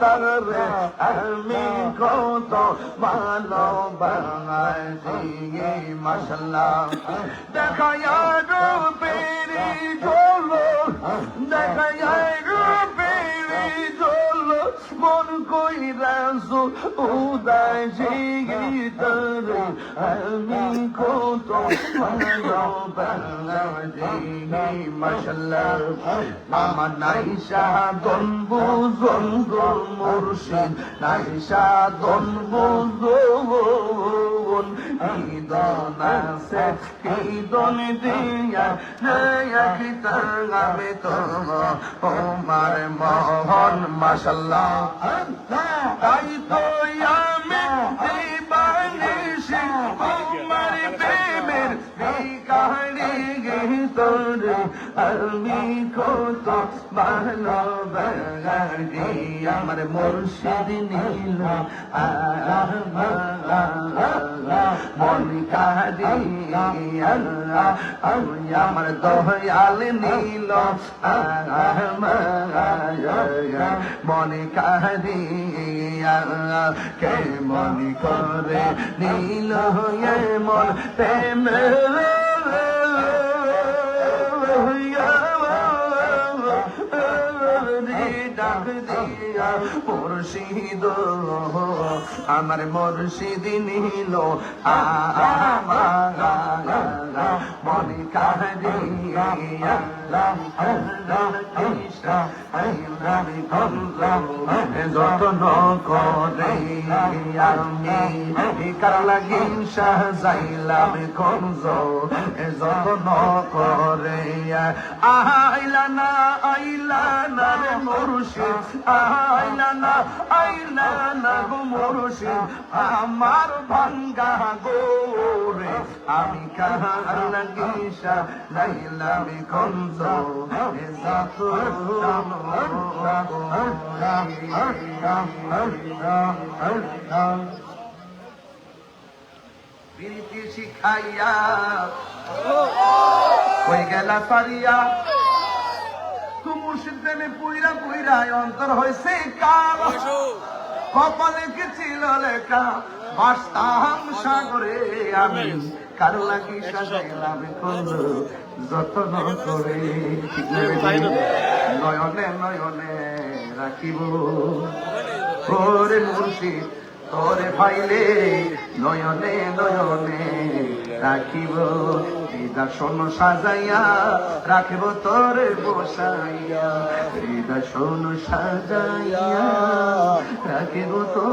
তারে আমি কত ভালোবাসি মাশাআল্লাহ দেখায়া রূপেরি ঝোলো দেখায়া রূপেরি ঝোলো মন কইরাছো উদাসী তরে আমি কত ভালোবাসি মাশাআল্লাহ আমার নাইশা দন বুঝন গো মুর্শিদ নাইশা দন বুঝন ঈদন আছে ঈদন দিয়া আমি তোমার মোহন মাশাআল্লাহ তাই তো আমি দিবানিশি তোমার প্রেমের কাহিনী তোরে আমি কত ভালোবাসি আমার মুর্শিদ নীল মন কাঁদিয়া আমার দয়াল নীল মন কাঁদিয়া কে মন করে নীল মন প্রেম ডাক দিয়া মুর্শিদ আমার মুর্শিদ নীল মনে কাঁদিয়া যতন করে আমি কার লাগি সাজাইলাম খঞ্জ যতন করে আইলা না রে মুর্শিদ আইলা না গো মুর্শিদ আমার ভাঙ্গা গোরে আমি কার লাগি সাজাইলাম খঞ্জ প্রীতি শিখাইয়া হয়ে গেলা সারিয়া মুর্শিদ প্রেমে পুইরা পুইরা অন্তর হয়েছে কাল কপালে কি ছিল লেখা বাসতাম সাগরে আমি কার লাগি সাজাইলাম খঞ্জ যত্ন করে নয়নে নয়নে রাখিব ওরে মুর্শিদ তোরে ভাইলে নয়নে নয়নে রাখিব হৃদয় সাজাইয়া রাখিব তোরে বসাইয়া হৃদয় সাজাইয়া রাখিব তো